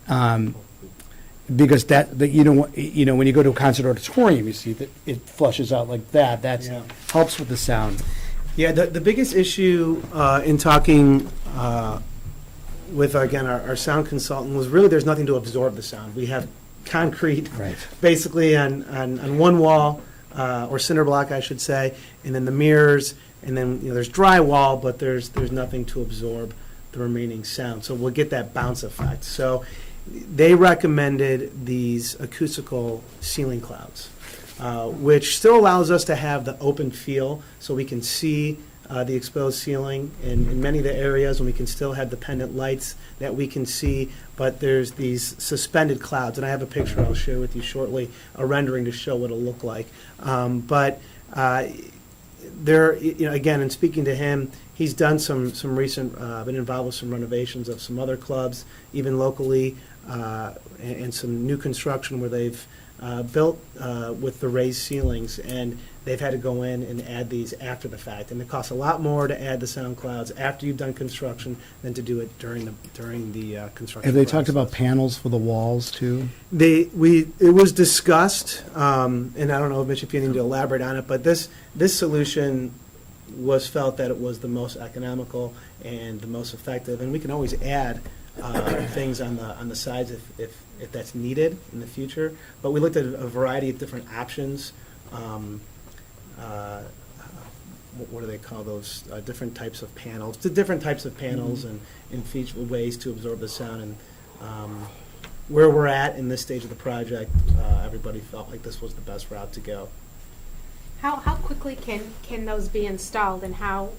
Because when you go to a concert auditorium, you see that it flushes out like that. That Yeah. helps with the sound. Yeah, the biggest issue in talking with, again, our sound consultant was really there's nothing to absorb the sound. We have concrete Right. basically on one wall, or cinder block, I should say, and then the mirrors, and then there's drywall, but there's nothing to absorb the remaining sound. So we'll get that bounce effect. So they recommended these acoustical ceiling clouds, which still allows us to have the open feel so we can see the exposed ceiling in many of the areas, and we can still have dependent lights that we can see, but there's these suspended clouds, and I have a picture I'll share with you shortly, a rendering to show what it'll look like. But there, again, in speaking to him, he's done some recent, been involved with some renovations of some other clubs, even locally, and some new construction where they've built with the raised ceilings, and they've had to go in and add these after the fact. And it costs a lot more to add the sound clouds after you've done construction than to do it during the construction. Have they talked process. about panels for the walls too? It was discussed, and I don't know, Mitch, if you need to elaborate on it, but this solution was felt that it was the most economical and the most effective, and we can always add things on the sides if that's needed in the future. But we looked at a variety of different options. What do they call those? Different types of panels. Different types of panels and feature ways to absorb the sound. And where we're at in this stage of the project, everybody felt like this was the best route to go. How quickly can those be installed, and how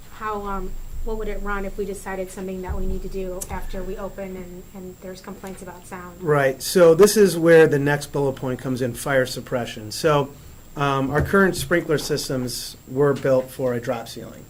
what would it run if we decided something that we need to do after we open and there's complaints about sound? Right. So this is where the next bullet point comes in: fire suppression. So our current sprinkler systems were built for a drop ceiling.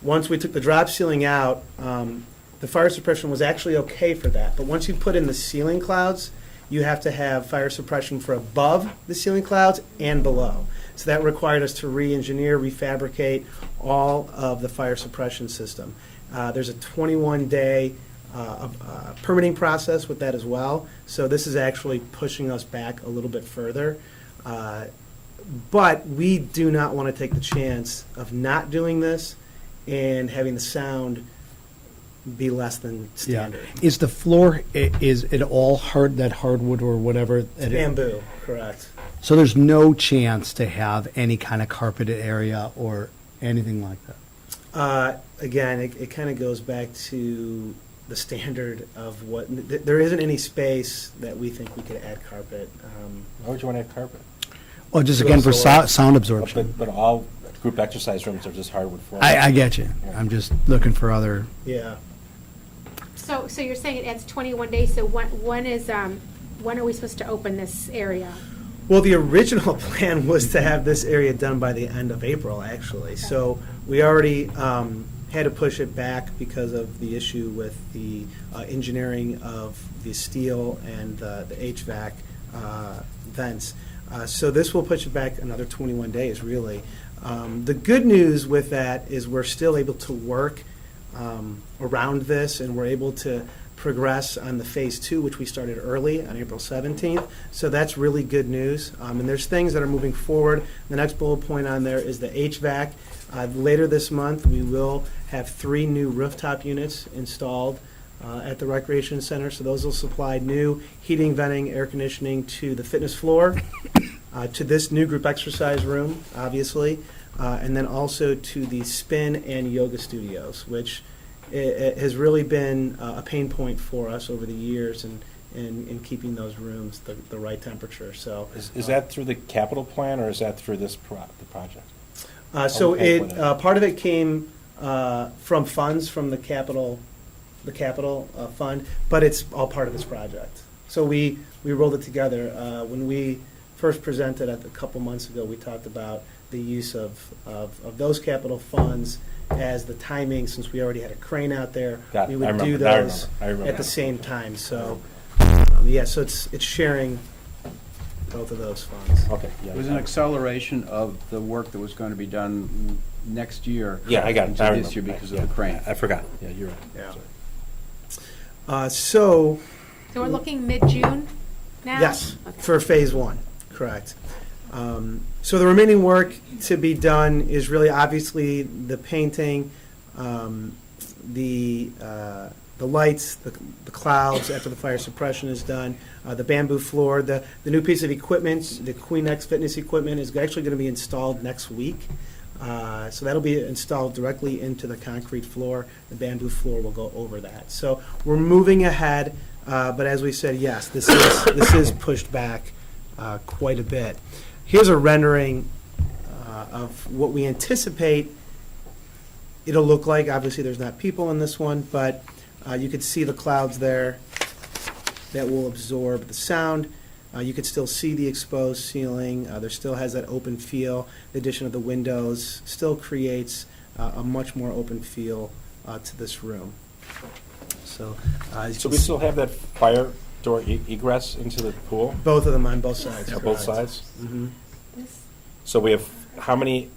Once we took the drop ceiling out, the fire suppression was actually okay for that. But once you put in the ceiling clouds, you have to have fire suppression for above the ceiling clouds and below. So that required us to re-engineer, refabricate all of the fire suppression system. There's a 21-day a permitting process with that as well. So this is actually pushing us back a little bit further. But we do not want to take the chance of not doing this and having the sound be less than Yeah. standard. Is the floor, is it all that hardwood or whatever? that it- Bamboo, correct. So there's no chance to have any kind of carpeted area or anything like that? Again, it kind of goes back to the standard of what, there isn't any space that we think we could add carpet. Why would you want to have carpet? Well, just again for sound absorption. But all group exercise rooms are just hardwood floors. I get you. I'm just looking for other, Yeah. So you're saying it adds 21 days, so when are we supposed to open this area? Well, the original plan was to have this area done by the end of April, actually. So we already had to push it back because of the issue with the engineering of the steel and the HVAC vents. So this will push it back another 21 days, really. The good news with that is we're still able to work around this, and we're able to progress on the Phase 2, which we started early on April 17th. So that's really good news. And there's things that are moving forward. The next bullet point on there is the HVAC. Later this month, we will have 3 new rooftop units installed at the Recreation Center. So those will supply new heating, venting, air conditioning to the fitness floor, to this new group exercise room, obviously, and then also to the spin and yoga studios, which it has really been a pain point for us over the years in keeping those rooms the right temperature. So Is that through the capital plan, or is that through the project? So Okay, it whatever. part of it came from funds from the capital fund, but it's all part of this project. So we rolled it together. When we first presented a couple months ago, we talked about the use of those capital funds as the timing, since we already had a crane out there. Got it. We would I do remember. I those remember. at the same time. So so it's sharing both of those funds. Okay, yeah. It was an acceleration of the work that was going to be done next year. Yeah, I got it. into I this year remember. because Yeah, of the crane. I forgot. Yeah, you're right. Yeah. Sorry. So So we're looking mid-June now? yes, Okay. for Phase 1, correct. So the remaining work to be done is really obviously the painting, the lights, the clouds after the fire suppression is done, the bamboo floor, the new piece of equipment, the Queen X fitness equipment is actually going to be installed next week. So that'll be installed directly into the concrete floor. The bamboo floor will go over that. So we're moving ahead, but as we said, yes, this is pushed back quite a bit. Here's a rendering of what we anticipate it'll look like. Obviously, there's not people in this one, but you could see the clouds there that will absorb the sound. You could still see the exposed ceiling. There still has that open feel. The addition of the windows still creates a much more open feel to this room. So, as you So can we see- still have that fire door egress into the pool both of them on both sides. on both correct. sides? Mhm. So we have, how many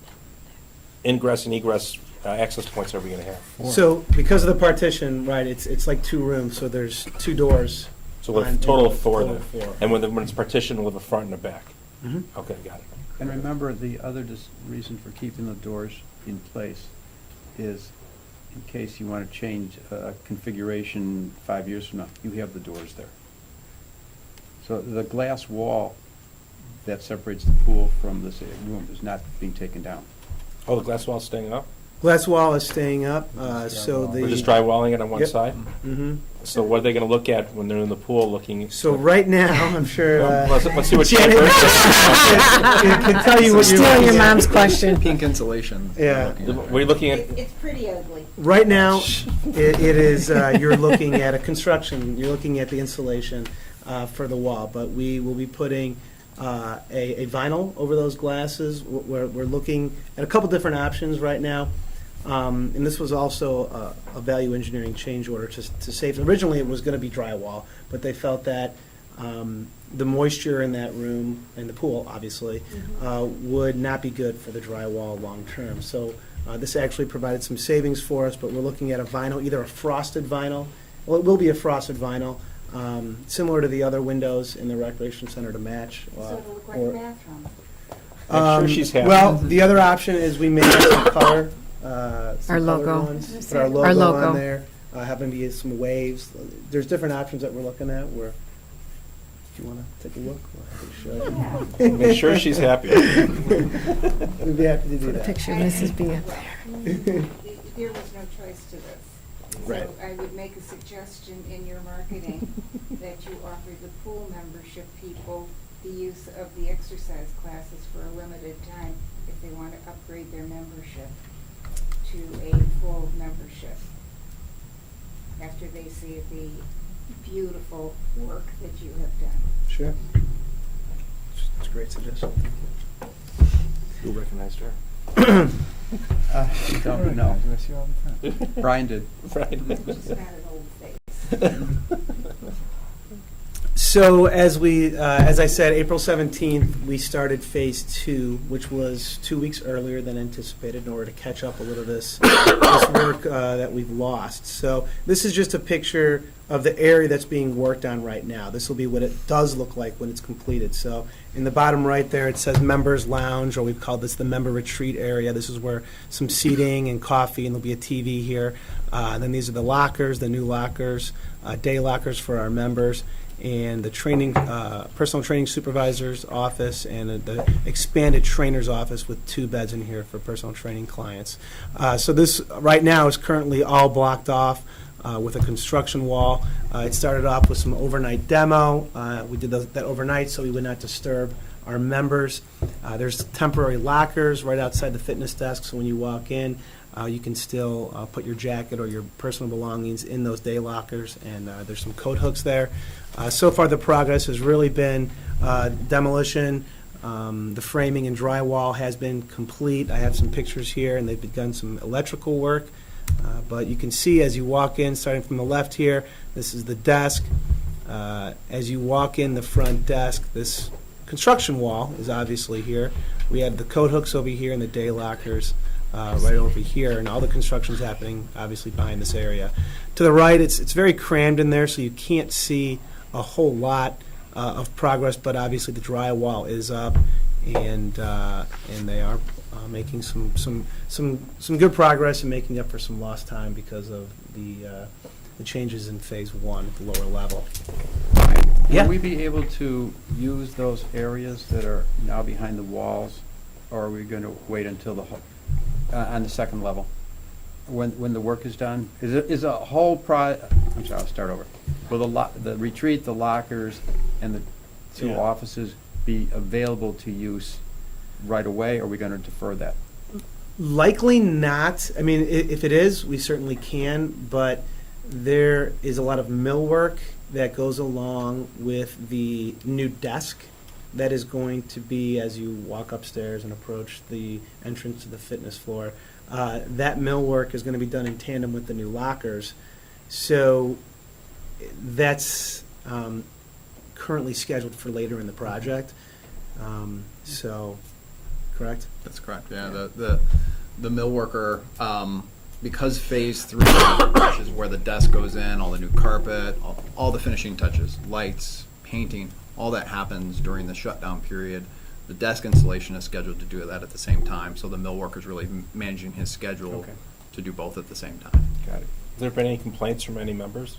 ingress and egress access points are we going to have? So because of the partition, right, it's like 2 rooms, so there's 2 doors. So we'll have on- a total of 4 total then? of 4. And when it's partitioned, we'll have a front and a back? Mhm. Okay, got it. And remember, the other reason for keeping the doors in place is in case you want to change a configuration 5 years from now, you have the doors there. So the glass wall that separates the pool from this room is not being taken down. Oh, the glass wall's staying up? Glass wall is staying up, so the. We're just drywalling it on one Yep. side? Mhm. So what are they going to look at when they're in the pool looking? So right now, I'm sure. Let's see what Janet can tell you what you're Stealing your looking at. mom's question. Pink insulation. Yeah. We're looking at, It's pretty ugly. Right now, it is, you're looking at a construction, you're looking at the insulation for the wall, but we will be putting a vinyl over those glasses. We're looking at a couple different options right now. And this was also a value engineering change order to save. Originally, it was going to be drywall, but they felt that the moisture in that room, and the pool, obviously, would not be good for the drywall long-term. So this actually provided some savings for us, but we're looking at a vinyl, either a frosted vinyl well, it will be a frosted vinyl, similar to the other windows in the recreation center to match. So it'll look like or- a bathroom. I'm sure she's happy. Well, the other option is we may have some color, some Our colored logo. ones, put our Our logo logo. on there, have them be some waves. There's different options that we're looking at where, if you want to take a look, we'll have to show you. Make sure she's happy. We'd be happy to do Put a that. picture of Mrs. B. up there. There was no choice to this. Right. So I would make a suggestion in your marketing that you offer the pool membership people the use of the exercise classes for a limited time if they want to upgrade their membership to a full membership after they see the beautiful work that you have done. Sure. It's a great suggestion. Who recognized her? Don't know. Do I see all the time? Brian did. Right. She's not an old face. So as I said, April 17th, we started Phase 2, which was 2 weeks earlier than anticipated in order to catch up a little this work that we've lost. So this is just a picture of the area that's being worked on right now. This will be what it does look like when it's completed. So in the bottom right there, it says Members Lounge, or we've called this the Member Retreat area. This is where some seating and coffee, and there'll be a TV here. And then these are the lockers, the new lockers, day lockers for our members, and the training, personal training supervisor's office, and the expanded trainer's office with 2 beds in here for personal training clients. So this right now is currently all blocked off with a construction wall. It started off with some overnight demo. We did that overnight so we would not disturb our members. There's temporary lockers right outside the fitness desk, so when you walk in, you can still put your jacket or your personal belongings in those day lockers, and there's some coat hooks there. So far, the progress has really been demolition. The framing and drywall has been complete. I have some pictures here, and they've begun some electrical work. But you can see as you walk in, starting from the left here, this is the desk. As you walk in the front desk, this construction wall is obviously here. We have the coat hooks over here and the day lockers right over here, and all the construction's happening obviously behind this area. To the right, it's very crammed in there, so you can't see a whole lot of progress, but obviously the drywall is up, and they are making some good progress and making up for some lost time because of the changes in Phase 1 at the lower level. Yeah. Will we be able to use those areas that are now behind the walls, or are we going to wait until on the second level, when the work is done? Is a whole I'm sorry, I'll start over. Will the retreat, the lockers, and the 2 Yeah. offices be available to use right away, or are we going to defer that? Likely not. I mean, if it is, we certainly can, but there is a lot of millwork that goes along with the new desk that is going to be as you walk upstairs and approach the entrance to the fitness floor. That millwork is going to be done in tandem with the new lockers. So that's currently scheduled for later in the project. So, correct? That's correct, yeah. The mill worker, because Phase 3, which is where the desk goes in, all the new carpet, all the finishing touches, lights, painting, all that happens during the shutdown period. The desk installation is scheduled to do that at the same time, so the mill worker's really managing his schedule Okay. to do both at the same time. Got it. Has there been any complaints from any members?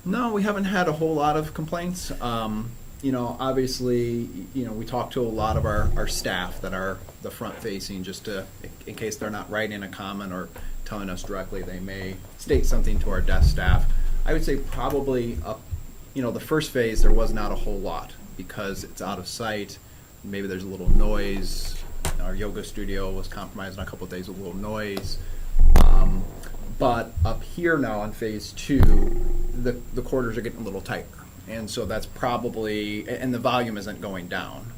No, we haven't had a whole lot of complaints. Obviously, we talk to a lot of our staff that are the front facing, just in case they're not writing a comment or telling us directly, they may state something to our desk staff. I would say probably the first phase, there was not a whole lot because it's out of sight. Maybe there's a little noise. Our yoga studio was compromised on a couple of days with a little noise. But up here now on Phase 2, the quarters are getting a little tighter. And so that's probably, and the volume isn't going down.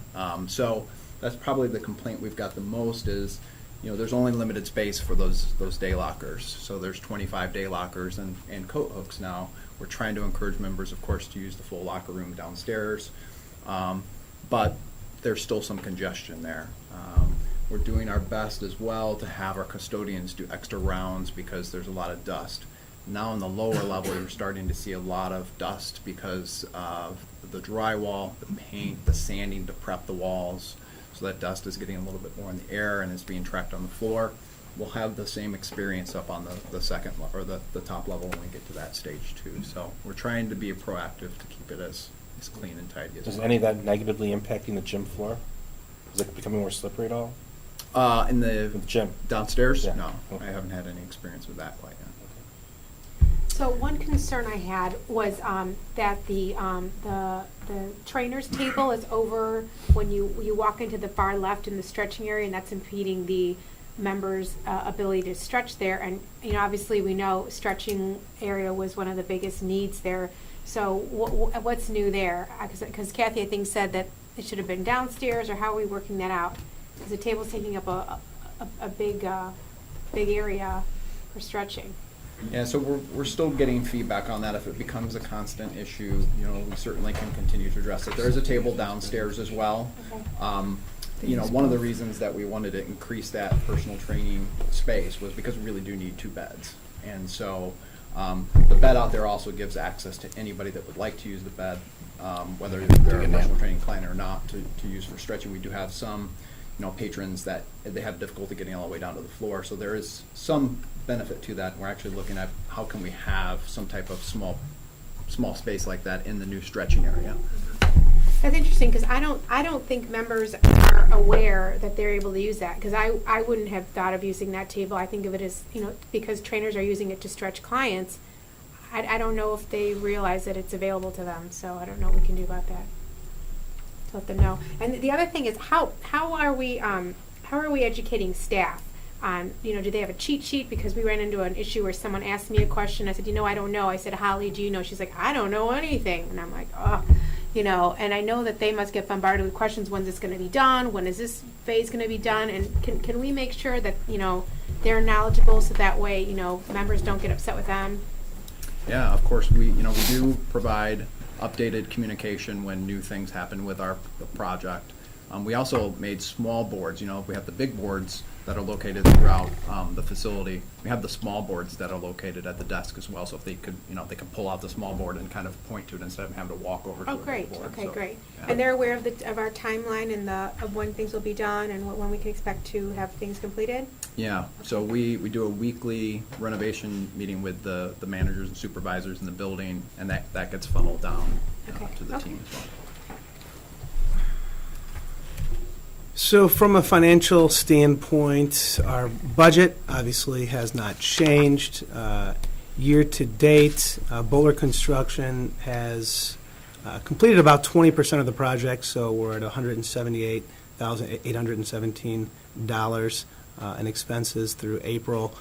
So that's probably the complaint we've got the most is, there's only limited space for those day lockers. So there's 25 day lockers and coat hooks now. We're trying to encourage members, of course, to use the full locker room downstairs. But there's still some congestion there. We're doing our best as well to have our custodians do extra rounds because there's a lot of dust. Now in the lower level, you're starting to see a lot of dust because of the drywall, the paint, the sanding to prep the walls. So that dust is getting a little bit more in the air and is being trapped on the floor. We'll have the same experience up on the second or the top level when we get to that stage too. So we're trying to be proactive to keep it as clean and tidy as Is possible. any of that negatively impacting the gym floor? Is it becoming more slippery at all? In the With the gym? downstairs? Yeah. No, Okay. I haven't had any experience with that quite yet. So one concern I had was that the trainer's table is over when you walk into the far left in the stretching area, and that's impeding the members' ability to stretch there. And obviously we know stretching area was one of the biggest needs there. So what's new there? Because Kathy, I think, said that it should have been downstairs, or how are we working that out? Because the table's taking up a big area for stretching. Yeah, so we're still getting feedback on that. If it becomes a constant issue, we certainly can continue to address it. There is a table downstairs as well. Okay. One of the reasons that we wanted to increase that personal training space was because we really do need 2 beds. And so the bed out there also gives access to anybody that would like to use the bed, whether they're a personal training client or not, to use for stretching. We do have some patrons that they have difficulty getting all the way down to the floor. So there is some benefit to that. We're actually looking at how can we have some type of small space like that in the new stretching area. That's interesting, because I don't think members are aware that they're able to use that, because I wouldn't have thought of using that table. I think of it as, because trainers are using it to stretch clients, I don't know if they realize that it's available to them, so I don't know what we can do about that. To let them know. And the other thing is, how are we educating staff on, do they have a cheat sheet? Because we ran into an issue where someone asked me a question. I said, I don't know. I said, Holly, do you know? She's like, I don't know anything. And I'm like, oh, and I know that they must get bombarded with questions. When's this going to be done? When is this phase going to be done? And can we make sure that, they're knowledgeable, so that way, members don't get upset with them? Yeah, of course, we do provide updated communication when new things happen with our project. We also made small boards. We have the big boards that are located throughout the facility. We have the small boards that are located at the desk as well. So if they could, they can pull out the small board and kind of point to it instead of having to walk over to Oh, the great. big board. Okay, So, great. yeah. And they're aware of our timeline and of when things will be done and when we can expect to have things completed? Yeah, so we do a weekly renovation meeting with the managers and supervisors in the building, and that gets funneled down Okay. to the Okay. team as well. So from a financial standpoint, our budget obviously has not changed. Year-to-date, Bowler Construction has completed about 20% of the project, so we're at $178,817 in expenses through April.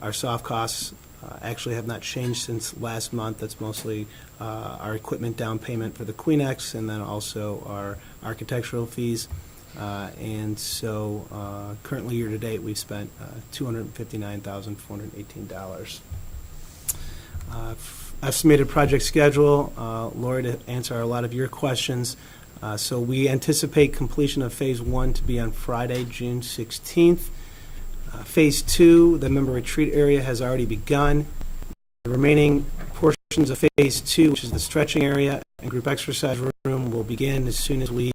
Our soft costs actually have not changed since last month. That's mostly our equipment down payment for the Queenex, and then also our architectural fees. And so currently year-to-date, we've spent $259,418. Estimated project schedule, Lori, to answer a lot of your questions. So we anticipate completion of Phase 1 to be on Friday, June 16th. Phase 2, the member retreat area, has already begun. The remaining portions of Phase 2, which is the stretching area and group exercise room, will begin as soon as we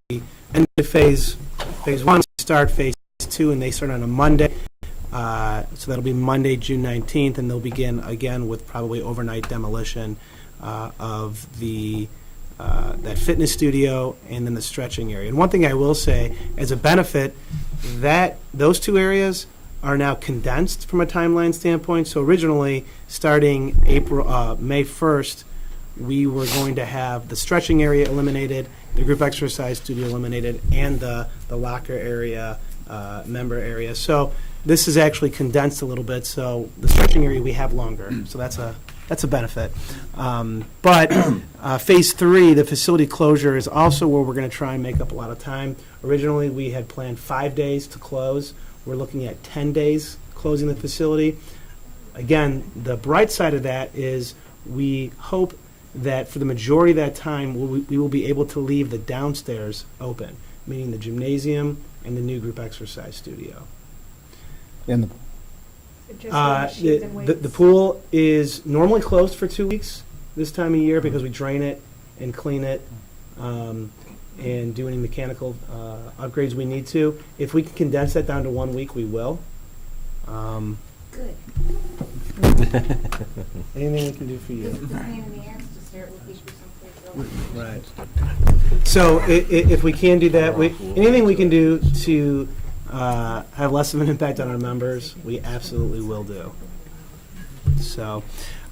end Phase 1, start Phase 2, and they start on a Monday. So that'll be Monday, June 19th, and they'll begin again with probably overnight demolition of that fitness studio and then the stretching area. And one thing I will say, as a benefit, that those 2 areas are now condensed from a timeline standpoint. So originally, starting May 1st, we were going to have the stretching area eliminated, the group exercise studio eliminated, and the locker area, member area. So this is actually condensed a little bit. So the stretching area we have longer. So that's a benefit. But Phase 3, the facility closure, is also where we're going to try and make up a lot of time. Originally, we had planned 5 days to close. We're looking at 10 days closing the facility. Again, the bright side of that is we hope that for the majority of that time, we will be able to leave the downstairs open, meaning the gymnasium and the new group exercise studio. And Just machines and weights? The pool is normally closed for 2 weeks this time of year because we drain it and clean it and do any mechanical upgrades we need to. If we can condense that down to 1 week, we will. Good. Anything we can do for you. It's a pain in the ass to start looking for someplace else. Right. So if we can do that, anything we can do to have less of an impact on our members, we absolutely will do. So,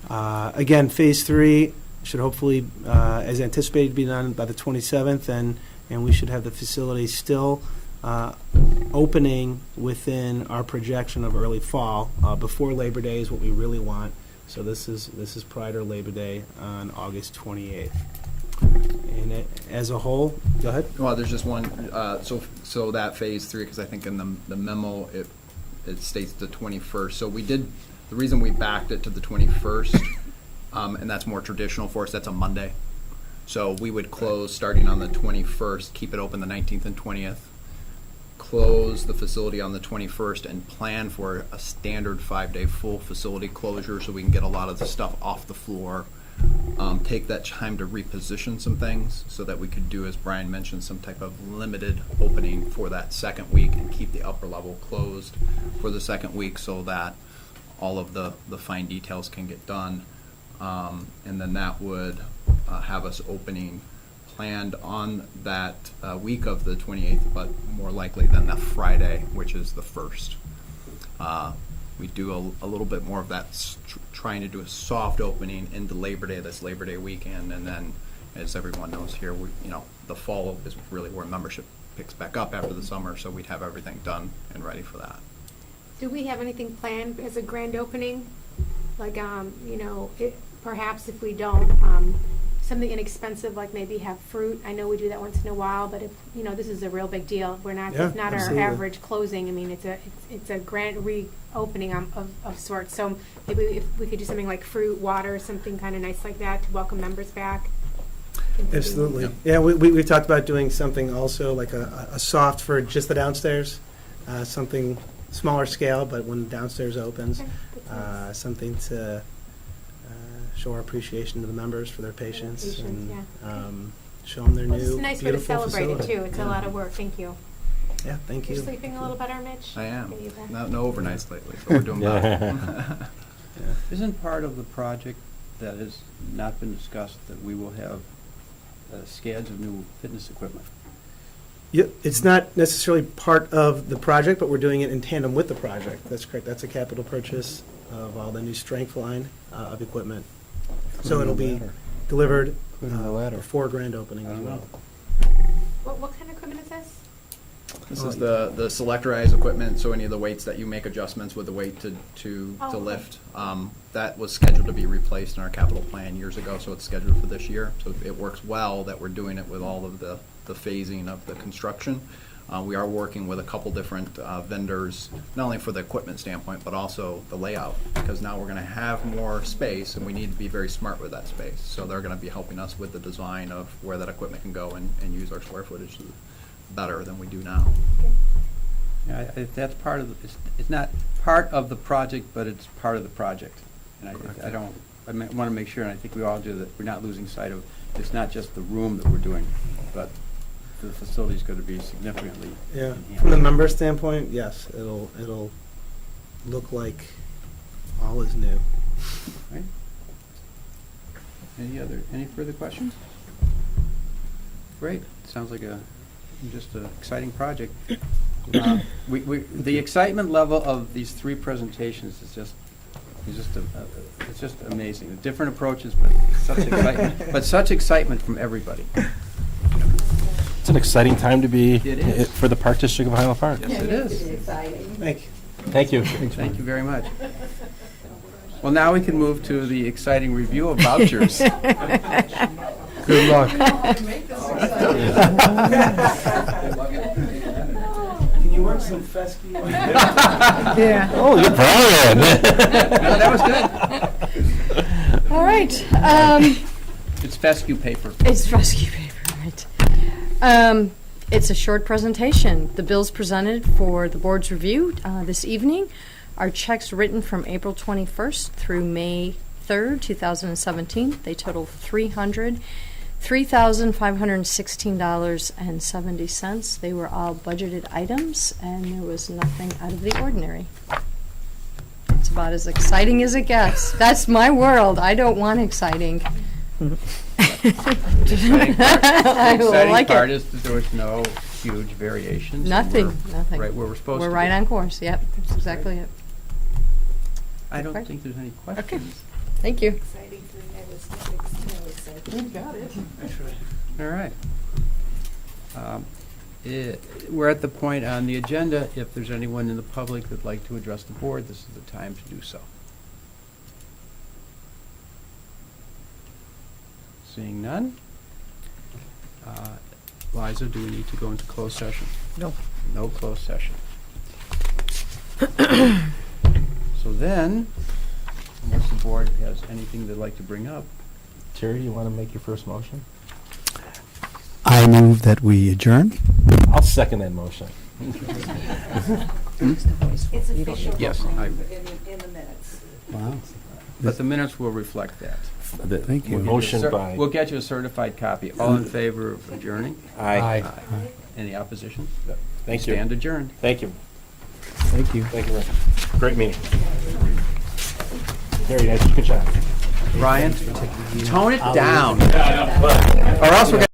again, Phase 3 should hopefully, as anticipated, be done by the 27th, and we should have the facility still opening within our projection of early fall. Before Labor Day is what we really want. So this is prior to Labor Day on August 28th. And as a whole, go ahead. Well, there's just one, so that Phase 3, because I think in the memo, it states the 21st. So the reason we backed it to the 21st, and that's more traditional for us, that's a Monday. So we would close starting on the 21st, keep it open the 19th and 20th, close the facility on the 21st, and plan for a standard 5-day full facility closure so we can get a lot of the stuff off the floor. Take that time to reposition some things so that we could do, as Brian mentioned, some type of limited opening for that second week and keep the upper level closed for the second week so that all of the fine details can get done. And then that would have us opening planned on that week of the 28th, but more likely than that Friday, which is the 1st. We do a little bit more of that, trying to do a soft opening into Labor Day, this Labor Day weekend, and then, as everyone knows here, the fall is really where membership picks back up after the summer, so we'd have everything done and ready for that. Do we have anything planned as a grand opening? Like, perhaps if we don't, something inexpensive, like maybe have fruit. I know we do that once in a while, but if, this is a real big deal. We're not, Yeah, it's not absolutely. our average closing. I mean, it's a grand reopening of sorts. So maybe if we could do something like fruit, water, something kind of nice like that to welcome members back. Absolutely. Yeah, we talked about doing something also like a soft for just the downstairs, something smaller scale, but when downstairs opens, Okay, that's nice. something to show our appreciation to the members for their patience Patience, and yeah. show them their Well, new it's a nice way to beautiful celebrate it facility. too. It's a lot of work. Thank you. Yeah, thank you. You're sleeping a little better, Mitch? I am. Get you back. No overnights lately, so we're doing well. Isn't part of the project that has not been discussed that we will have scads of new fitness equipment? Yeah, it's not necessarily part of the project, but we're doing it in tandem with the project. That's correct. That's a capital purchase of all the new strength line of equipment. So it'll be delivered before grand opening as well. What kind of equipment is this? This is the selectorized equipment, so any of the weights that you make adjustments with the weight to Oh, okay. lift. That was scheduled to be replaced in our capital plan years ago, so it's scheduled for this year. So it works well that we're doing it with all of the phasing of the construction. We are working with a couple different vendors, not only for the equipment standpoint, but also the layout, because now we're going to have more space, and we need to be very smart with that space. So they're going to be helping us with the design of where that equipment can go and use our square footage better than we do now. Yeah, that's part of, it's not part of the project, but it's part of the project. And I want to make sure, and I think we all do, that we're not losing sight of, it's not just the room that we're doing, but the facility's going to be significantly Yeah, enhanced. from the member standpoint, yes, it'll look like all is new. Right? Any further questions? Great, sounds like just an exciting project. The excitement level of these three presentations is just amazing. The different approaches, but such excitement from everybody. It's an exciting time to be It is. for the Park District of Highland Park. Yes, it is. Thank you. Thank you. Thank you very much. Well, now we can move to the exciting review of vouchers. Good luck. Can you work some fescue? Yeah. Oh, you're Brian. No, that was good. All right. It's fescue paper. It's rescue paper, right? It's a short presentation. The bills presented for the board's review this evening Our checks written from April 21st through May 3rd, 2017, they total $3,516.70. They were all budgeted items, and there was nothing out of the ordinary. It's about as exciting as it gets. That's my world. I don't want exciting. The exciting part- I the exciting like part it. is that there was no huge variations. and Nothing, we're nothing. Right where we're supposed to be. We're right on course, yep, that's exactly it. I don't Okay. think there's any questions. Thank you. Exciting for me was You got it. All right. We're at the point on the agenda, if there's anyone in the public that'd like to address the board, this is the time to do so. Seeing none. Liza, do we need to go into closed session? No. No closed session. So then, unless the board has anything they'd like to bring up, Terry, you want to make your first motion? I move that we adjourn. I'll second that motion. It's official. Yes, in I- the minutes. Wow. but the minutes will reflect that. Thank you. Motion by. We'll get you a certified copy. All in favor of adjourning? Aye. Any opposition? Thank you. Stand adjourned. Thank you. Thank you. Thank you, Rick. Great meeting. Very nice. Good job. Ryan, tone it down. Or else we're gonna